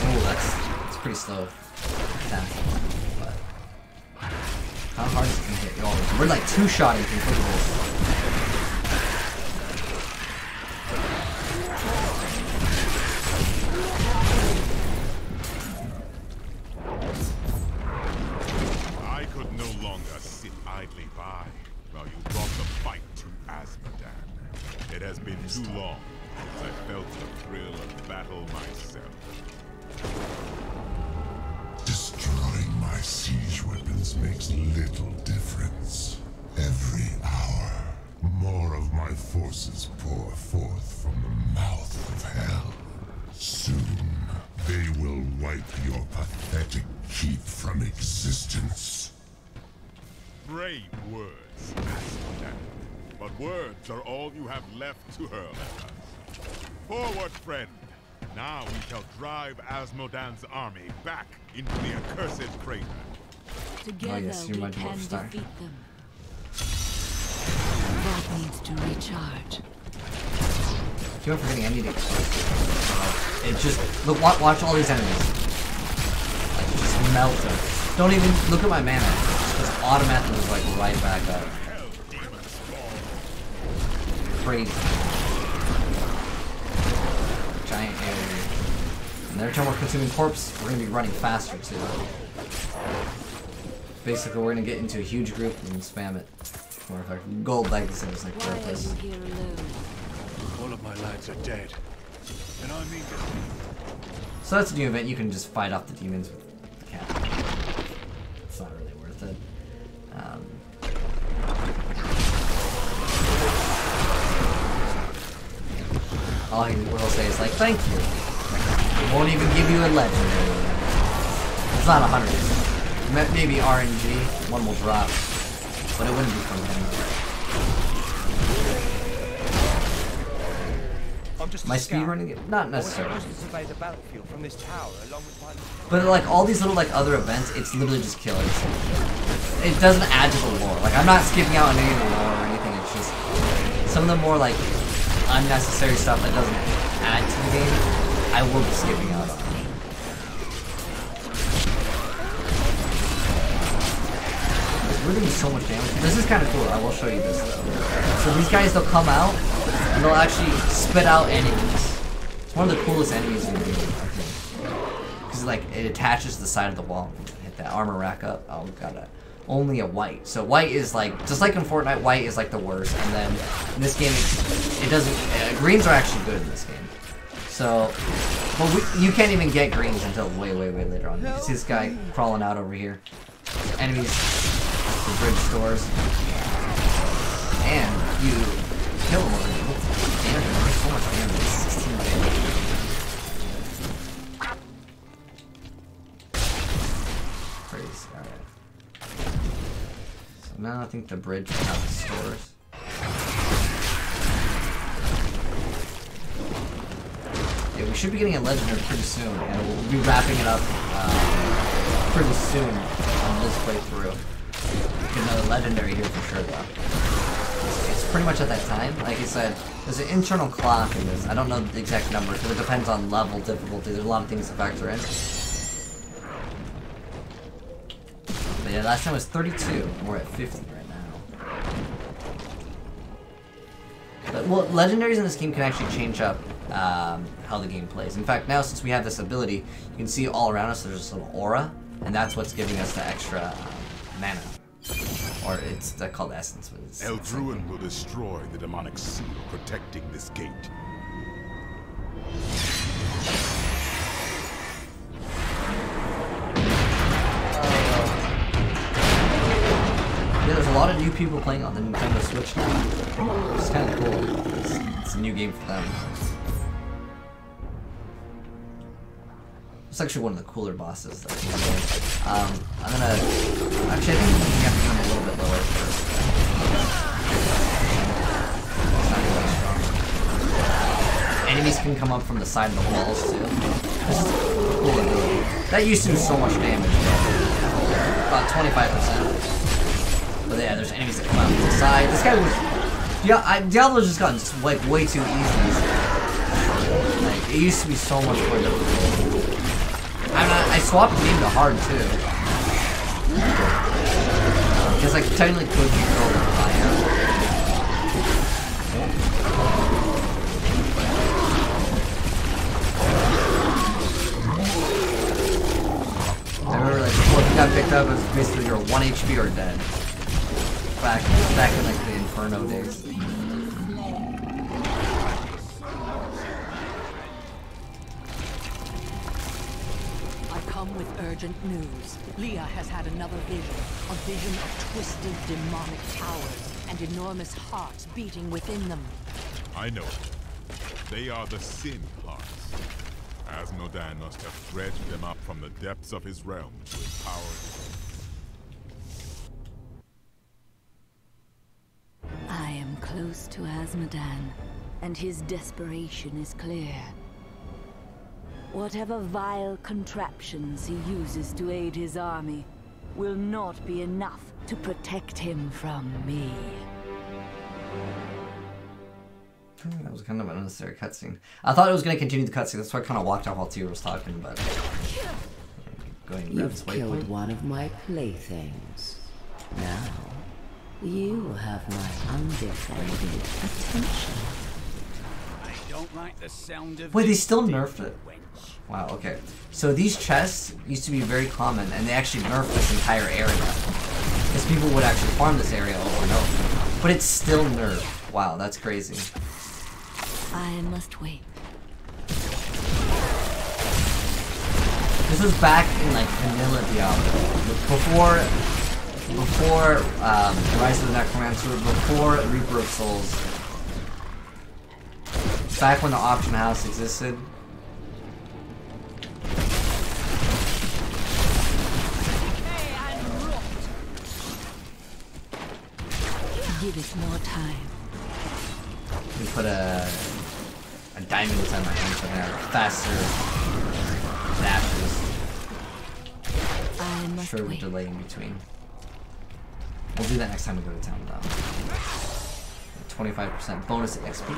oh, that's pretty slow. But how hard is it gonna hit? Oh, we're like two-shotting things. Look at this. I could no longer sit idly by while you brought the fight to Azmodan. It has been too long since I felt the thrill of battle myself. Destroying my siege weapons makes little difference. Every hour, more of my forces pour forth from the mouth of hell. Soon, they will wipe your pathetic keep from existence. Brave words, Azmodan. But words are all you have left to hurl at us. Forward, friend! Now we shall drive Azmodan's army back into the accursed crater. Together yes, we you might can want to start. defeat them. That needs to recharge. Keep on forgetting I need it. It just, look, watch all these enemies. Like, just melt them. Don't even, look at my mana. Just automatically, like, right back up. Crazy. Giant area. And every time we're consuming corpse, we're gonna be running faster too. Basically, we're gonna get into a huge group and spam it. Or if our gold legacy is like worthless. Why are you here alone? All of my lads are dead. And I mean So that's a new event. You can just fight off the demons with the cat. It's not really worth it. All he will say is like, thank you. It won't even give you a legend. It's not 100. Maybe RNG. One will drop. But it wouldn't be from him. I'm just my speed running it? Not necessarily. I was supposed to survey the battlefield from this tower along with my... But like all these little like other events, it's literally just killers. It doesn't add to the lore. Like I'm not skipping out on any of the lore or anything. It's just some of the more like unnecessary stuff that doesn't add to the game, I will be skipping out on. We're doing so much damage. This is kind of cool. I will show you this though. So these guys, they'll come out and they'll actually spit out enemies. It's one of the coolest enemies in the game, I think. Because like it attaches to the side of the wall. Hit that armor rack up. Oh, got it. Only a white. So white is like, just like in Fortnite, white is like the worst. And then in this game, it doesn't, greens are actually good in this game. So, but you can't even get greens until way, way, way later on. You can see this guy crawling out over here. Enemies, the bridge stores. And you kill him over here. Damage, so much damage, 16 damage. Crazy, alright. Now I think the bridge will have the stores. Yeah, we should be getting a legendary pretty soon, and we'll be wrapping it up pretty soon on this playthrough. Get another legendary here for sure, though. It's pretty much at that time. Like I said, there's an internal clock in this. I don't know the exact number because it depends on level, difficulty. There's a lot of things to factor in. But yeah, last time was 32. We're at 50 right now. But, well, legendaries in this game can actually change up how the game plays. In fact, now since we have this ability, you can see all around us there's this little aura, and that's what's giving us the extra mana. Or it's called essence. Eldruin will destroy the demonic seal protecting this gate. Yeah, there's a lot of new people playing on the Nintendo Switch now. It's kind of cool. It's a new game for them. It's actually one of the cooler bosses that we have. I'm gonna... Actually, I think we have to come a little bit lower first. It's not really strong. Enemies can come up from the side of the walls, too. This is a cool ability. That used to do so much damage, though. About 25%. But yeah, there's enemies that come out from the side. This guy was... Yeah, Diablo's just gotten, like, way too easy. Like, it used to be so much more difficult. I swapped the game to hard too. Because I technically could control the fire. I remember like before you got picked up, it was basically you're 1 HP or dead. Back in like the Inferno days. With urgent news. Leah has had another vision. A vision of twisted demonic towers and enormous hearts beating within them. I know. They are the sin hearts. Asmodan must have dredged them up from the depths of his realm to empower him. I am close to Asmodan, and his desperation is clear. Whatever vile contraptions he uses to aid his army will not be enough to protect him from me. That was kind of an unnecessary cutscene. I thought it was going to continue the cutscene, that's why I kind of walked off while Tira was talking, but... You've killed one of my playthings. Now, you have my undivided attention. I don't like the sound of... Wait, they still nerfed it? Wow, okay. So these chests used to be very common, and they actually nerfed this entire area. Because people would actually farm this area over and over. But it's still nerfed. Wow, that's crazy. I must wait. This was back in like vanilla Diablo. Before Rise of the Necromancer, before Reaper of Souls. Back when the auction house existed. Give it more time. We put a diamond inside my hand so there faster dashes. I must Shorter wait. delay in between. We'll do that next time we go to town though. 25% bonus XP.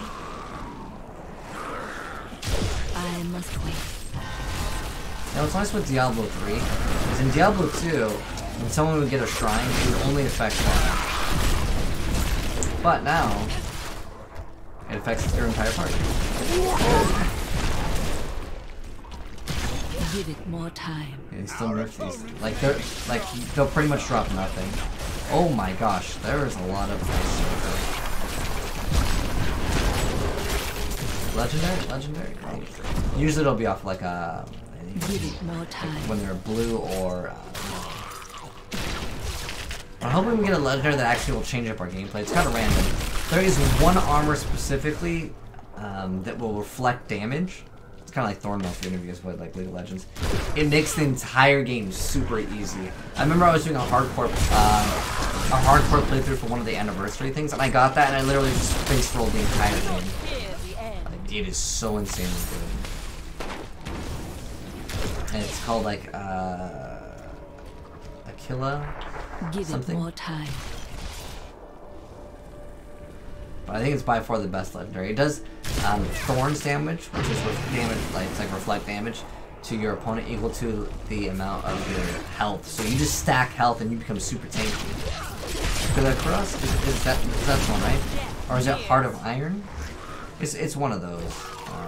I must wait. Now what's nice with Diablo 3 is in Diablo 2, when someone would get a shrine, it would only affect one. But now, it affects their entire party. Give it more time. Yeah, they still nerf these. Like they'll pretty much drop nothing. Oh my gosh, there is a lot of legendary. Great. Usually it'll be off like a. Give it more time. When they're blue or. I'm hoping we get a legendary that actually will change up our gameplay. It's kind of random. There is one armor specifically that will reflect damage. It's kind of like Thornmail for interviews with like League of Legends. It makes the entire game super easy. I remember I was doing a hardcore playthrough for one of the anniversary things, and I got that, and I literally just face rolled the entire game. Like, it is so insanely good. And it's called like Aquila. Give something. it more time. but I think it's by far the best legendary. It does thorns damage, which is damage, like it's like reflect damage to your opponent equal to the amount of your health. So you just stack health and you become super tanky. Good luck for us. Is that one, right? Or is that Heart of Iron? It's one of those.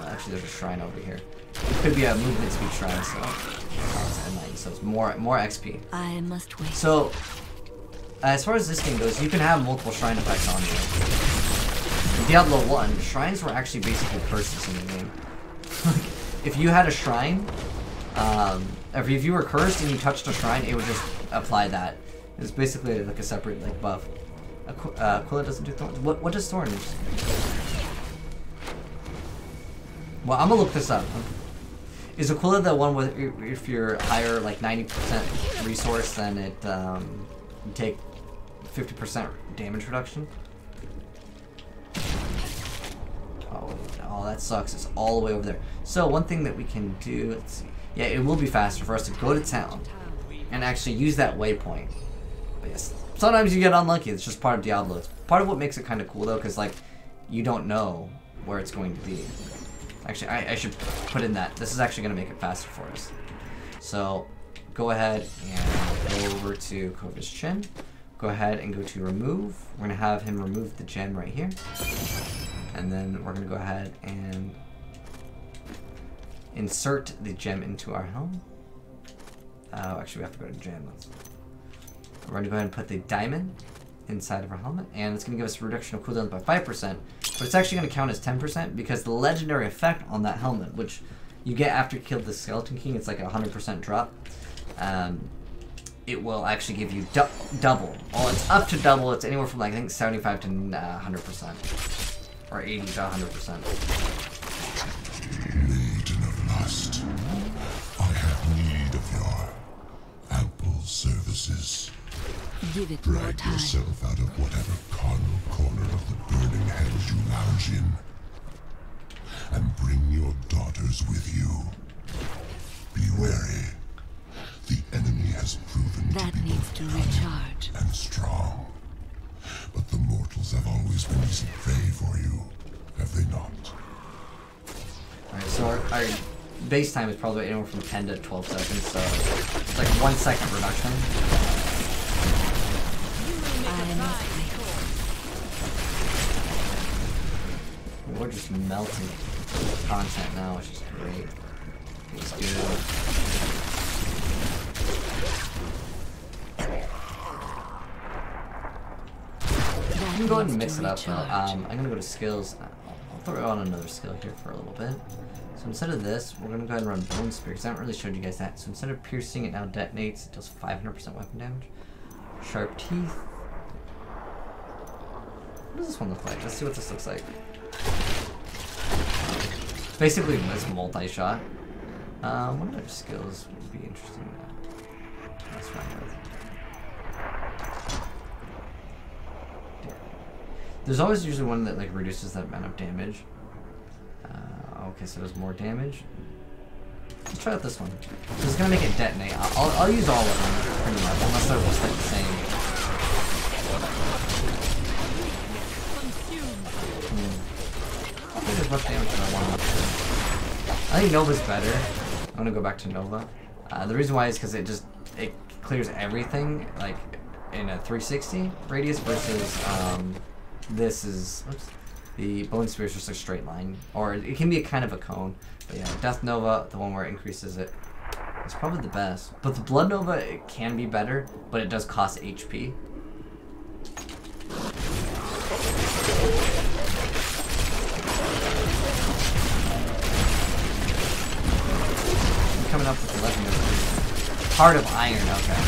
Actually, there's a shrine over here. It could be a movement speed shrine, so it's at 9, so it's more XP. I must wait. So, as far as this game goes, you can have multiple shrine effects on you. In Diablo 1, shrines were actually basically curses in the game. If you had a shrine, if you were cursed and you touched a shrine, it would just apply that. It's basically like a separate like buff. Aquila doesn't do thorns. What does thorns? Well, I'm gonna look this up. Is Aquila the one with if you're higher like 90% resource, then it you take 50% damage reduction? Oh, that sucks. It's all the way over there. So one thing that we can do, let's see. Yeah, it will be faster for us to go to town and actually use that waypoint. But yes, sometimes you get unlucky. It's just part of Diablo. It's part of what makes it kind of cool though, because like you don't know where it's going to be. Actually, I should put in that. This is actually going to make it faster for us. So go ahead and go over to Kova's Chin. Go ahead and go to remove. We're going to have him remove the gem right here. And then we're going to go ahead and insert the gem into our helm. Actually, we have to go to gem. We're going to go ahead and put the diamond inside of our helmet, and it's going to give us a reduction of cooldowns by 5%, but it's actually going to count as 10% because the legendary effect on that helmet, which you get after you kill the Skeleton King, it's like a 100% drop. It will actually give you double. Well, it's up to double. It's anywhere from like I think 75 to 100%, or 80 to 100%. Maiden of Lust, I have need of your ample services. Give it Drag more time. yourself out of whatever carnal corner of the burning hells you lounge in, and bring your daughters with you. Be wary. The enemy has proven That to be needs to recharge. and strong, but the mortals have always been easy prey for you, have they not? Alright, so our base time is probably anywhere from 10 to 12 seconds, so it's like 1 second reduction. We're just melting content now, which is great. It's good. I'm gonna go ahead and mix it up though. I'm gonna go to skills. I'll throw on another skill here for a little bit. So instead of this, we're gonna go ahead and run Bone Spear, because I haven't really showed you guys that. So instead of piercing, it now detonates. It does 500% weapon damage. Sharp Teeth. What does this one look like? Let's see what this looks like. Basically, this multi-shot. What other skills would be interesting to mess around with? There's always usually one that like reduces that amount of damage. Okay, so there's more damage. Let's try out this one. So it's gonna make it detonate. I'll use all of them pretty much, unless they're just like the same. I don't think there's much damage that I want. I think Nova's better. I'm gonna go back to Nova. The reason why is because it clears everything like in a 360 radius versus this is the Bone Spear is just a straight line, or it can be a kind of a cone. But yeah, Death Nova, the one where it increases it, is probably the best. But the Blood Nova, it can be better, but it does cost HP. Coming up with 11 Heart of Iron, okay.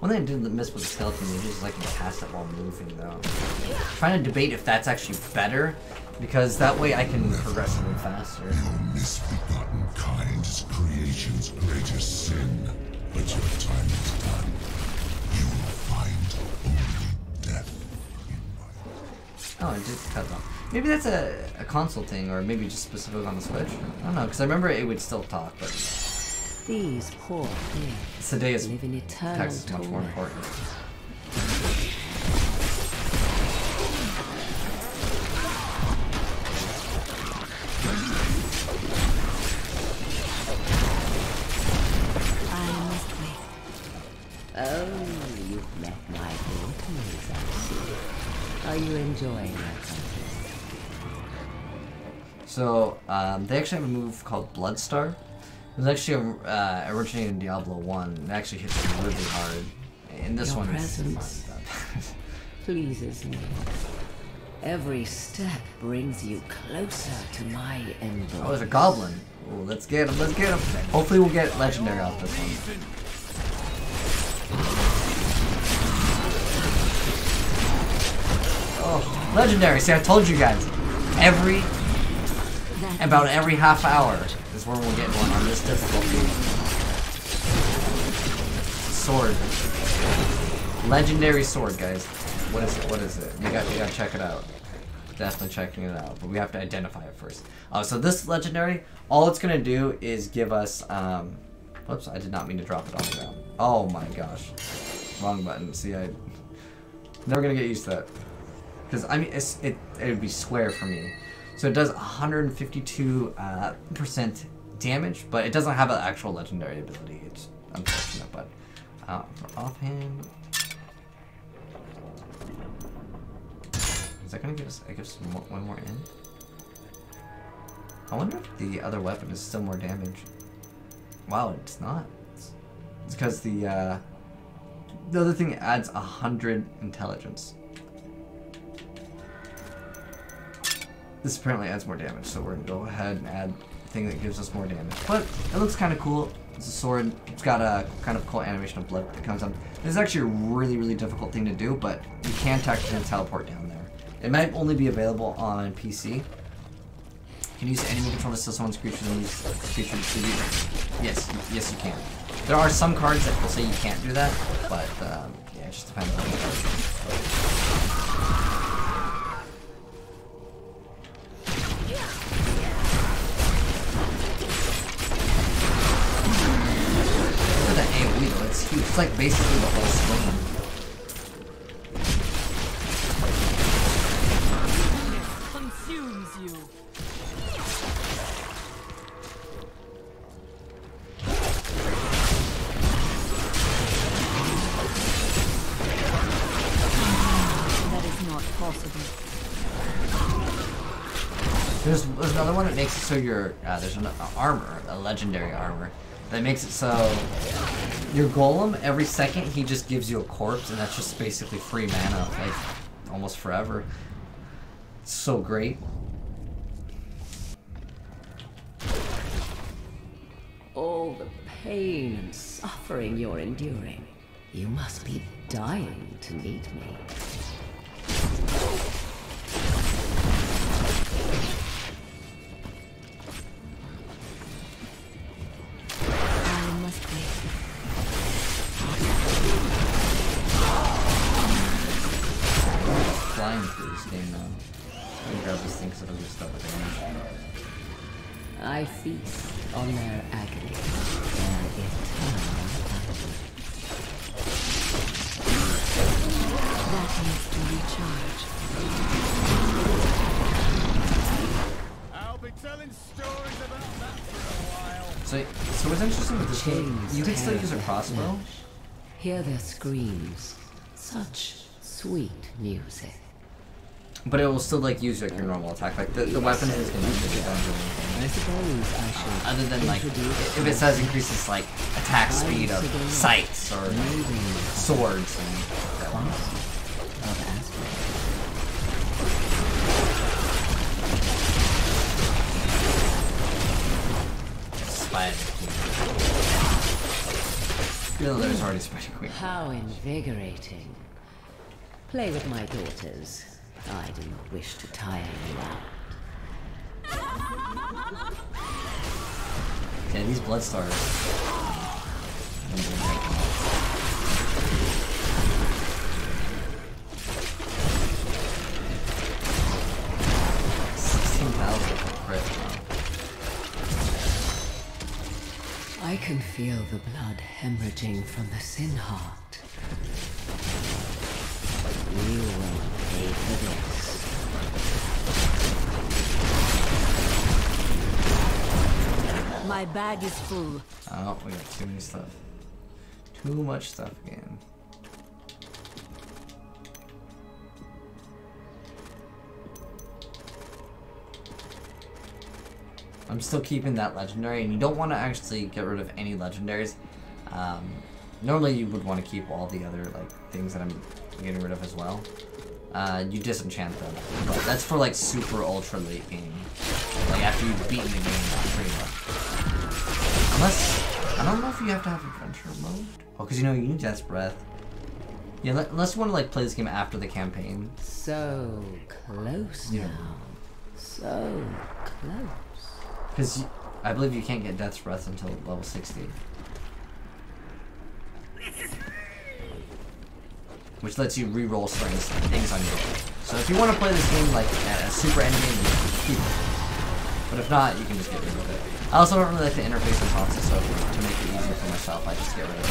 One thing I didn't miss with the skeleton is like you cast it while moving though. I'm trying to debate if that's actually better, because that way I can progress a little faster. Your misbegotten kind is creation's greatest sin, but your time is done. You will find only death in my... Oh, I did cut off. Maybe that's a console thing, or maybe just specific on the Switch. I don't know, because I remember it would still talk, but these poor things today is live in eternal text is much more torment. important. Oh, you've met my daughters, I see. Are you enjoying that? So, they actually have a move called Bloodstar. It was actually originated in Diablo 1. It actually hits you really hard. And this one presence pleases me. Every step brings you closer to my embrace. Oh, there's a goblin. Ooh, let's get him, let's get him. Hopefully we'll get legendary off this one. Oh, legendary. See, I told you guys. About every half hour is where we'll get one on this difficulty. Sword. Legendary sword, guys. What is it? What is it? You gotta check it out. Definitely checking it out. But we have to identify it first. So this legendary, all it's gonna do is give us whoops, I did not mean to drop it on the ground. Oh my gosh. Wrong button. See, I never gonna get used to that. Because I mean it would be square for me. So it does 152% damage, but it doesn't have an actual legendary ability. It's unfortunate, but for offhand, is that gonna give us? I guess one more in. I wonder if the other weapon is still more damage. Wow, it's not. It's because the other thing adds 100 intelligence. This apparently adds more damage, so we're gonna go ahead and add a thing that gives us more damage. But it looks kind of cool. It's a sword. It's got a kind of cool animation of blood that comes on. This is actually a really, really difficult thing to do, but you can technically teleport down there. It might only be available on PC. You can use the enemy control to steal someone's creature and use creature distributor. Yes, yes you can. There are some cards that will say you can't do that, but yeah, it just depends on the card. It's huge. It's like basically the whole swing. Consumes you. That is not possible. There's another one that makes it so your there's an armor, a legendary armor, that makes it so your golem, every second, he just gives you a corpse, and that's just basically free mana, like, almost forever. It's so great. All the pain and suffering you're enduring. You must be dying to meet me. Flying through this game now. Let me grab this thing so it'll get stuck with damage. I feast on their agony, their eternal agony. That needs to recharge. I'll be telling stories about that for a while. So what's interesting with this game, you can still use a crossbow. Hear their screams. Such sweet music. But it will still like use like your normal attack. Like the weapon is gonna use it. I suppose I should. Other than like if it says increases like attack speed of sights or swords and Spider Queen. You know there's already Spider Queen. How invigorating. Play with my daughters. I do not wish to tire you out. Yeah, these Bloodstars. I can feel the blood hemorrhaging from the sin heart. You will pay for this. My bag is full. Oh, we got too many stuff. Too much stuff again. I'm still keeping that legendary, and you don't want to actually get rid of any legendaries. Normally you would want to keep all the other like things that I'm getting rid of as well. You disenchant them, but that's for like super ultra late game, like after you've beaten the game pretty much. Unless, I don't know if you have to have adventure mode. Oh, because you know you need Death's Breath. Yeah, unless you want to like play this game after the campaign. So close now. So close. Because I believe you can't get Death's Breath until level 60. Which lets you re-roll certain things on your own. So if you want to play this game like at a super endgame, then keep it. But if not, you can just get rid of it. I also don't really like the interface and process, so to make it easier for myself, I just get rid of it.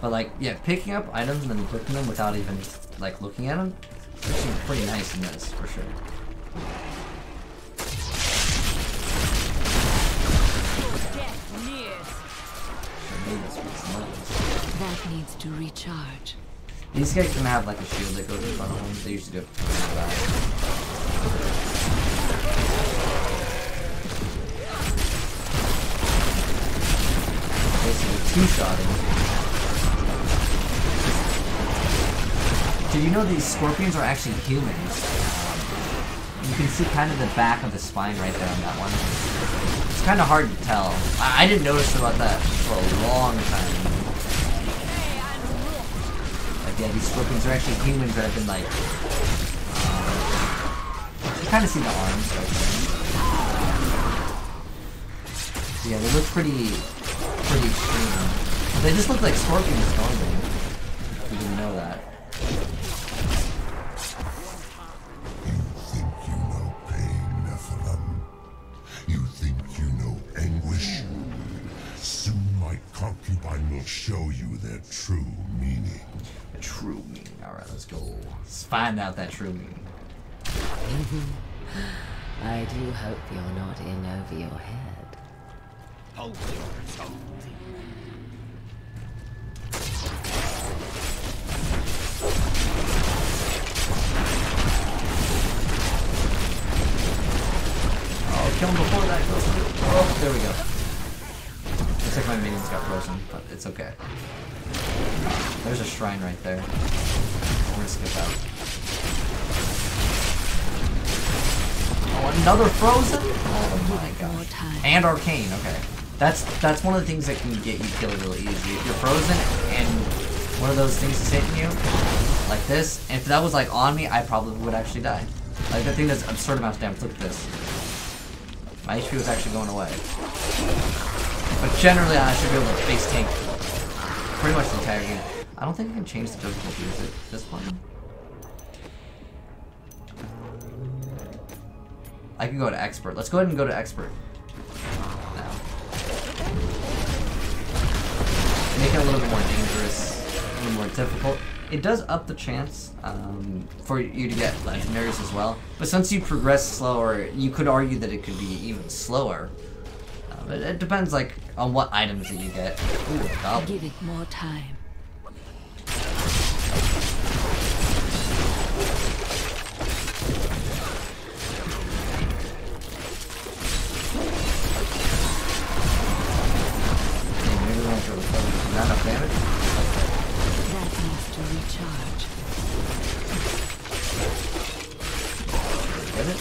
But like, yeah, picking up items and then equipping them without even like looking at them, it's actually pretty nice in this, for sure. That needs to recharge. These guys can have like a shield that goes in front of them. They usually do it. Basically two-shotting. Did you know these scorpions are actually humans? You can see kind of the back of the spine right there on that one. It's kind of hard to tell. I didn't notice about that for a long time. Like, yeah, these scorpions are actually humans that have been like... you kind of see the arms right there. Yeah, they look pretty extreme. They just look like scorpions normally. You didn't know that. Concubine will show you their true meaning. The true meaning. Alright, let's go. Let's find out that true meaning. I do hope you're not in over your head. Hold your tongue. Oh, kill him before that goes through. Oh, there we go. Looks like my minions got frozen, but it's okay. There's a shrine right there. We're gonna skip out. Oh, another frozen? Oh my god. And arcane, okay. That's one of the things that can get you killed really easy. If you're frozen and one of those things is hitting you, like this, and if that was like on me, I probably would actually die. Like that thing does absurd amounts of damage. Look at this. My HP was actually going away. But generally, I should be able to face tank pretty much the entire game. I don't think I can change the difficulty. Is it this one? I can go to expert. Let's go ahead and go to expert. Now. Make it a little bit more dangerous, a little more difficult. It does up the chance for you to get legendaries as well. But since you progress slower, you could argue that it could be even slower. But it depends, like, on what items that you get. Ooh, a goblin. Give it more time. Okay, maybe we won't go with that. Not enough damage? That needs to recharge. Get it?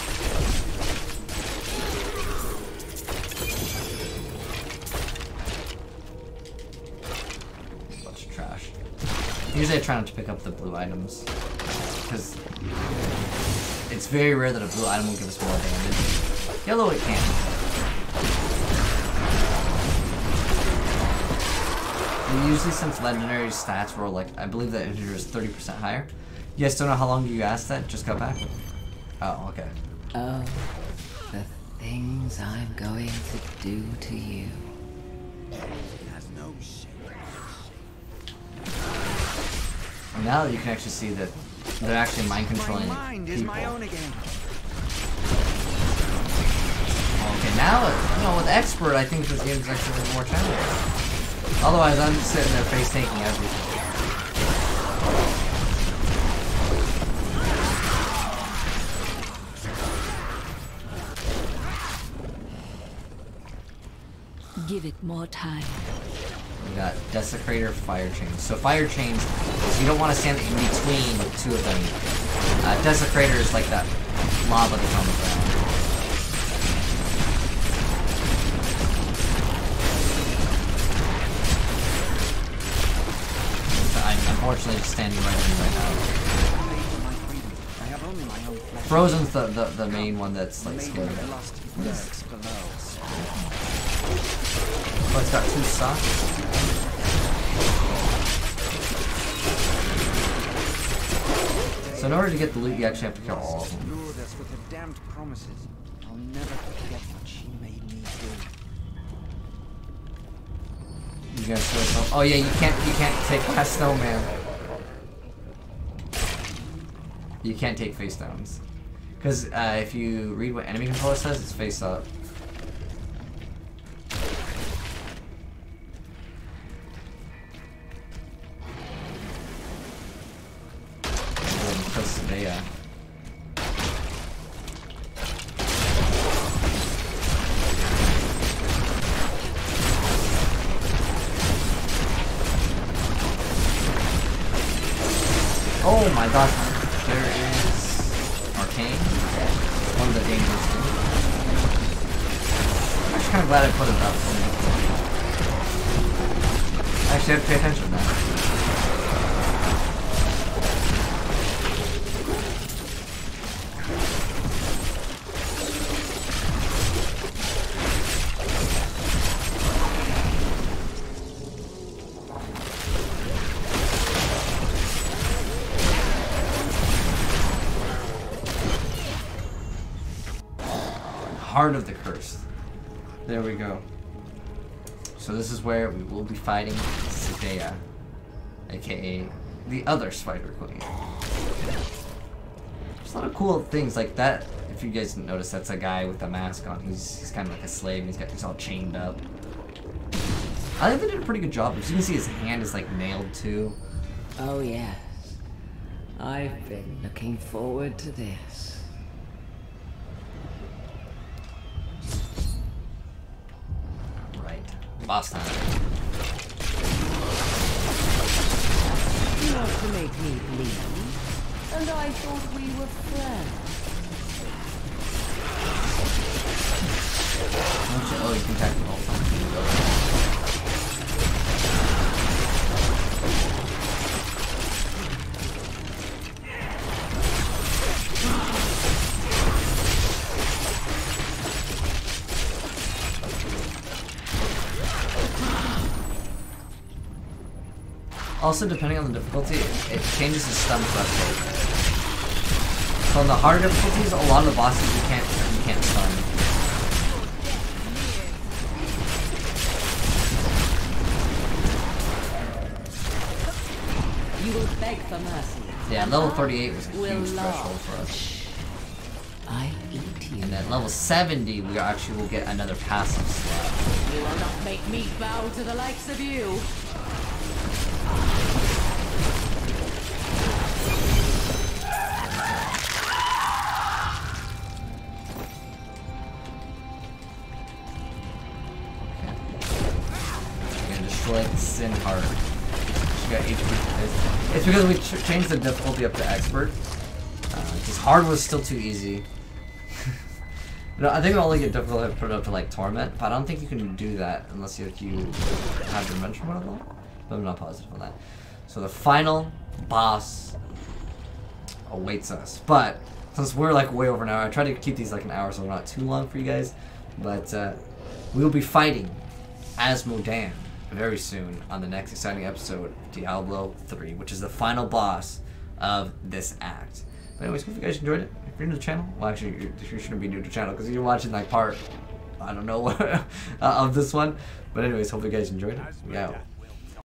Usually I try not to pick up the blue items, because it's very rare that a blue item will give us more damage. Yellow it can. usually since legendary stats were like, I believe that integer is 30% higher. You guys don't know how long you asked that? Just got back? Oh, okay. Oh, the things I'm going to do to you. Now that you can actually see that they're actually mind controlling people. Okay, now, you know, with expert, I think this game's actually more challenging. Otherwise, I'm just sitting there face tanking everything. Give it more time. We got Desecrator, Fire Chains. So Fire Chains is you don't want to stand in between the two of them. Desecrator is like that lava that's on the ground. I'm unfortunately just standing right in right now. Frozen's the main one that's like scary. Oh, it's got 2 socks. So in order to get the loot, you actually have to kill all of them. Lured us with her damned promises. I'll never forget what she made me do. You guys still oh yeah, you can't take last snowman. You can't take face downs. Because if you read what enemy controller says, it's face up. Oh my gosh, there is Arcane, one of the dangerous things. I'm actually kind of glad I put it up for me. I actually have to pay attention to that. Heart of the Curse. There we go. So this is where we will be fighting Slaydra, aka the other Spider Queen. There's a lot of cool things like that. If you guys didn't notice, that's a guy with a mask on. He's kind of like a slave. He's all chained up. I think they did a pretty good job. As you can see, his hand is like nailed too. Oh yes, I've been looking forward to this. Boss time. You want to make me bleed? And I thought we were friends. Oh, you can attack the whole time. Also, depending on the difficulty, it changes the stun threshold. So on the harder difficulties, a lot of the bosses you can't stun. You will beg for mercy. Yeah, level 38 was a huge threshold for us. I eat you. And at level 70, we actually will get another passive slot. You will not make me bow to the likes of you. Like Sin Heart. She got HP. It's because we changed the difficulty up to expert. Because hard was still too easy. No, I think we only get difficult if put it up to like torment, but I don't think you can do that unless you have dimension mode on. But I'm not positive on that. So the final boss awaits us. But since we're like way over an hour, I try to keep these like an hour so they're not too long for you guys. But we will be fighting Asmodan. very soon on the next exciting episode of Diablo 3, which is the final boss of this act. But anyways, hope you guys enjoyed it. If you're new to the channel, well, actually, you shouldn't be new to the channel because you're watching like part, I don't know, of this one. But anyways, hope you guys enjoyed it. We out.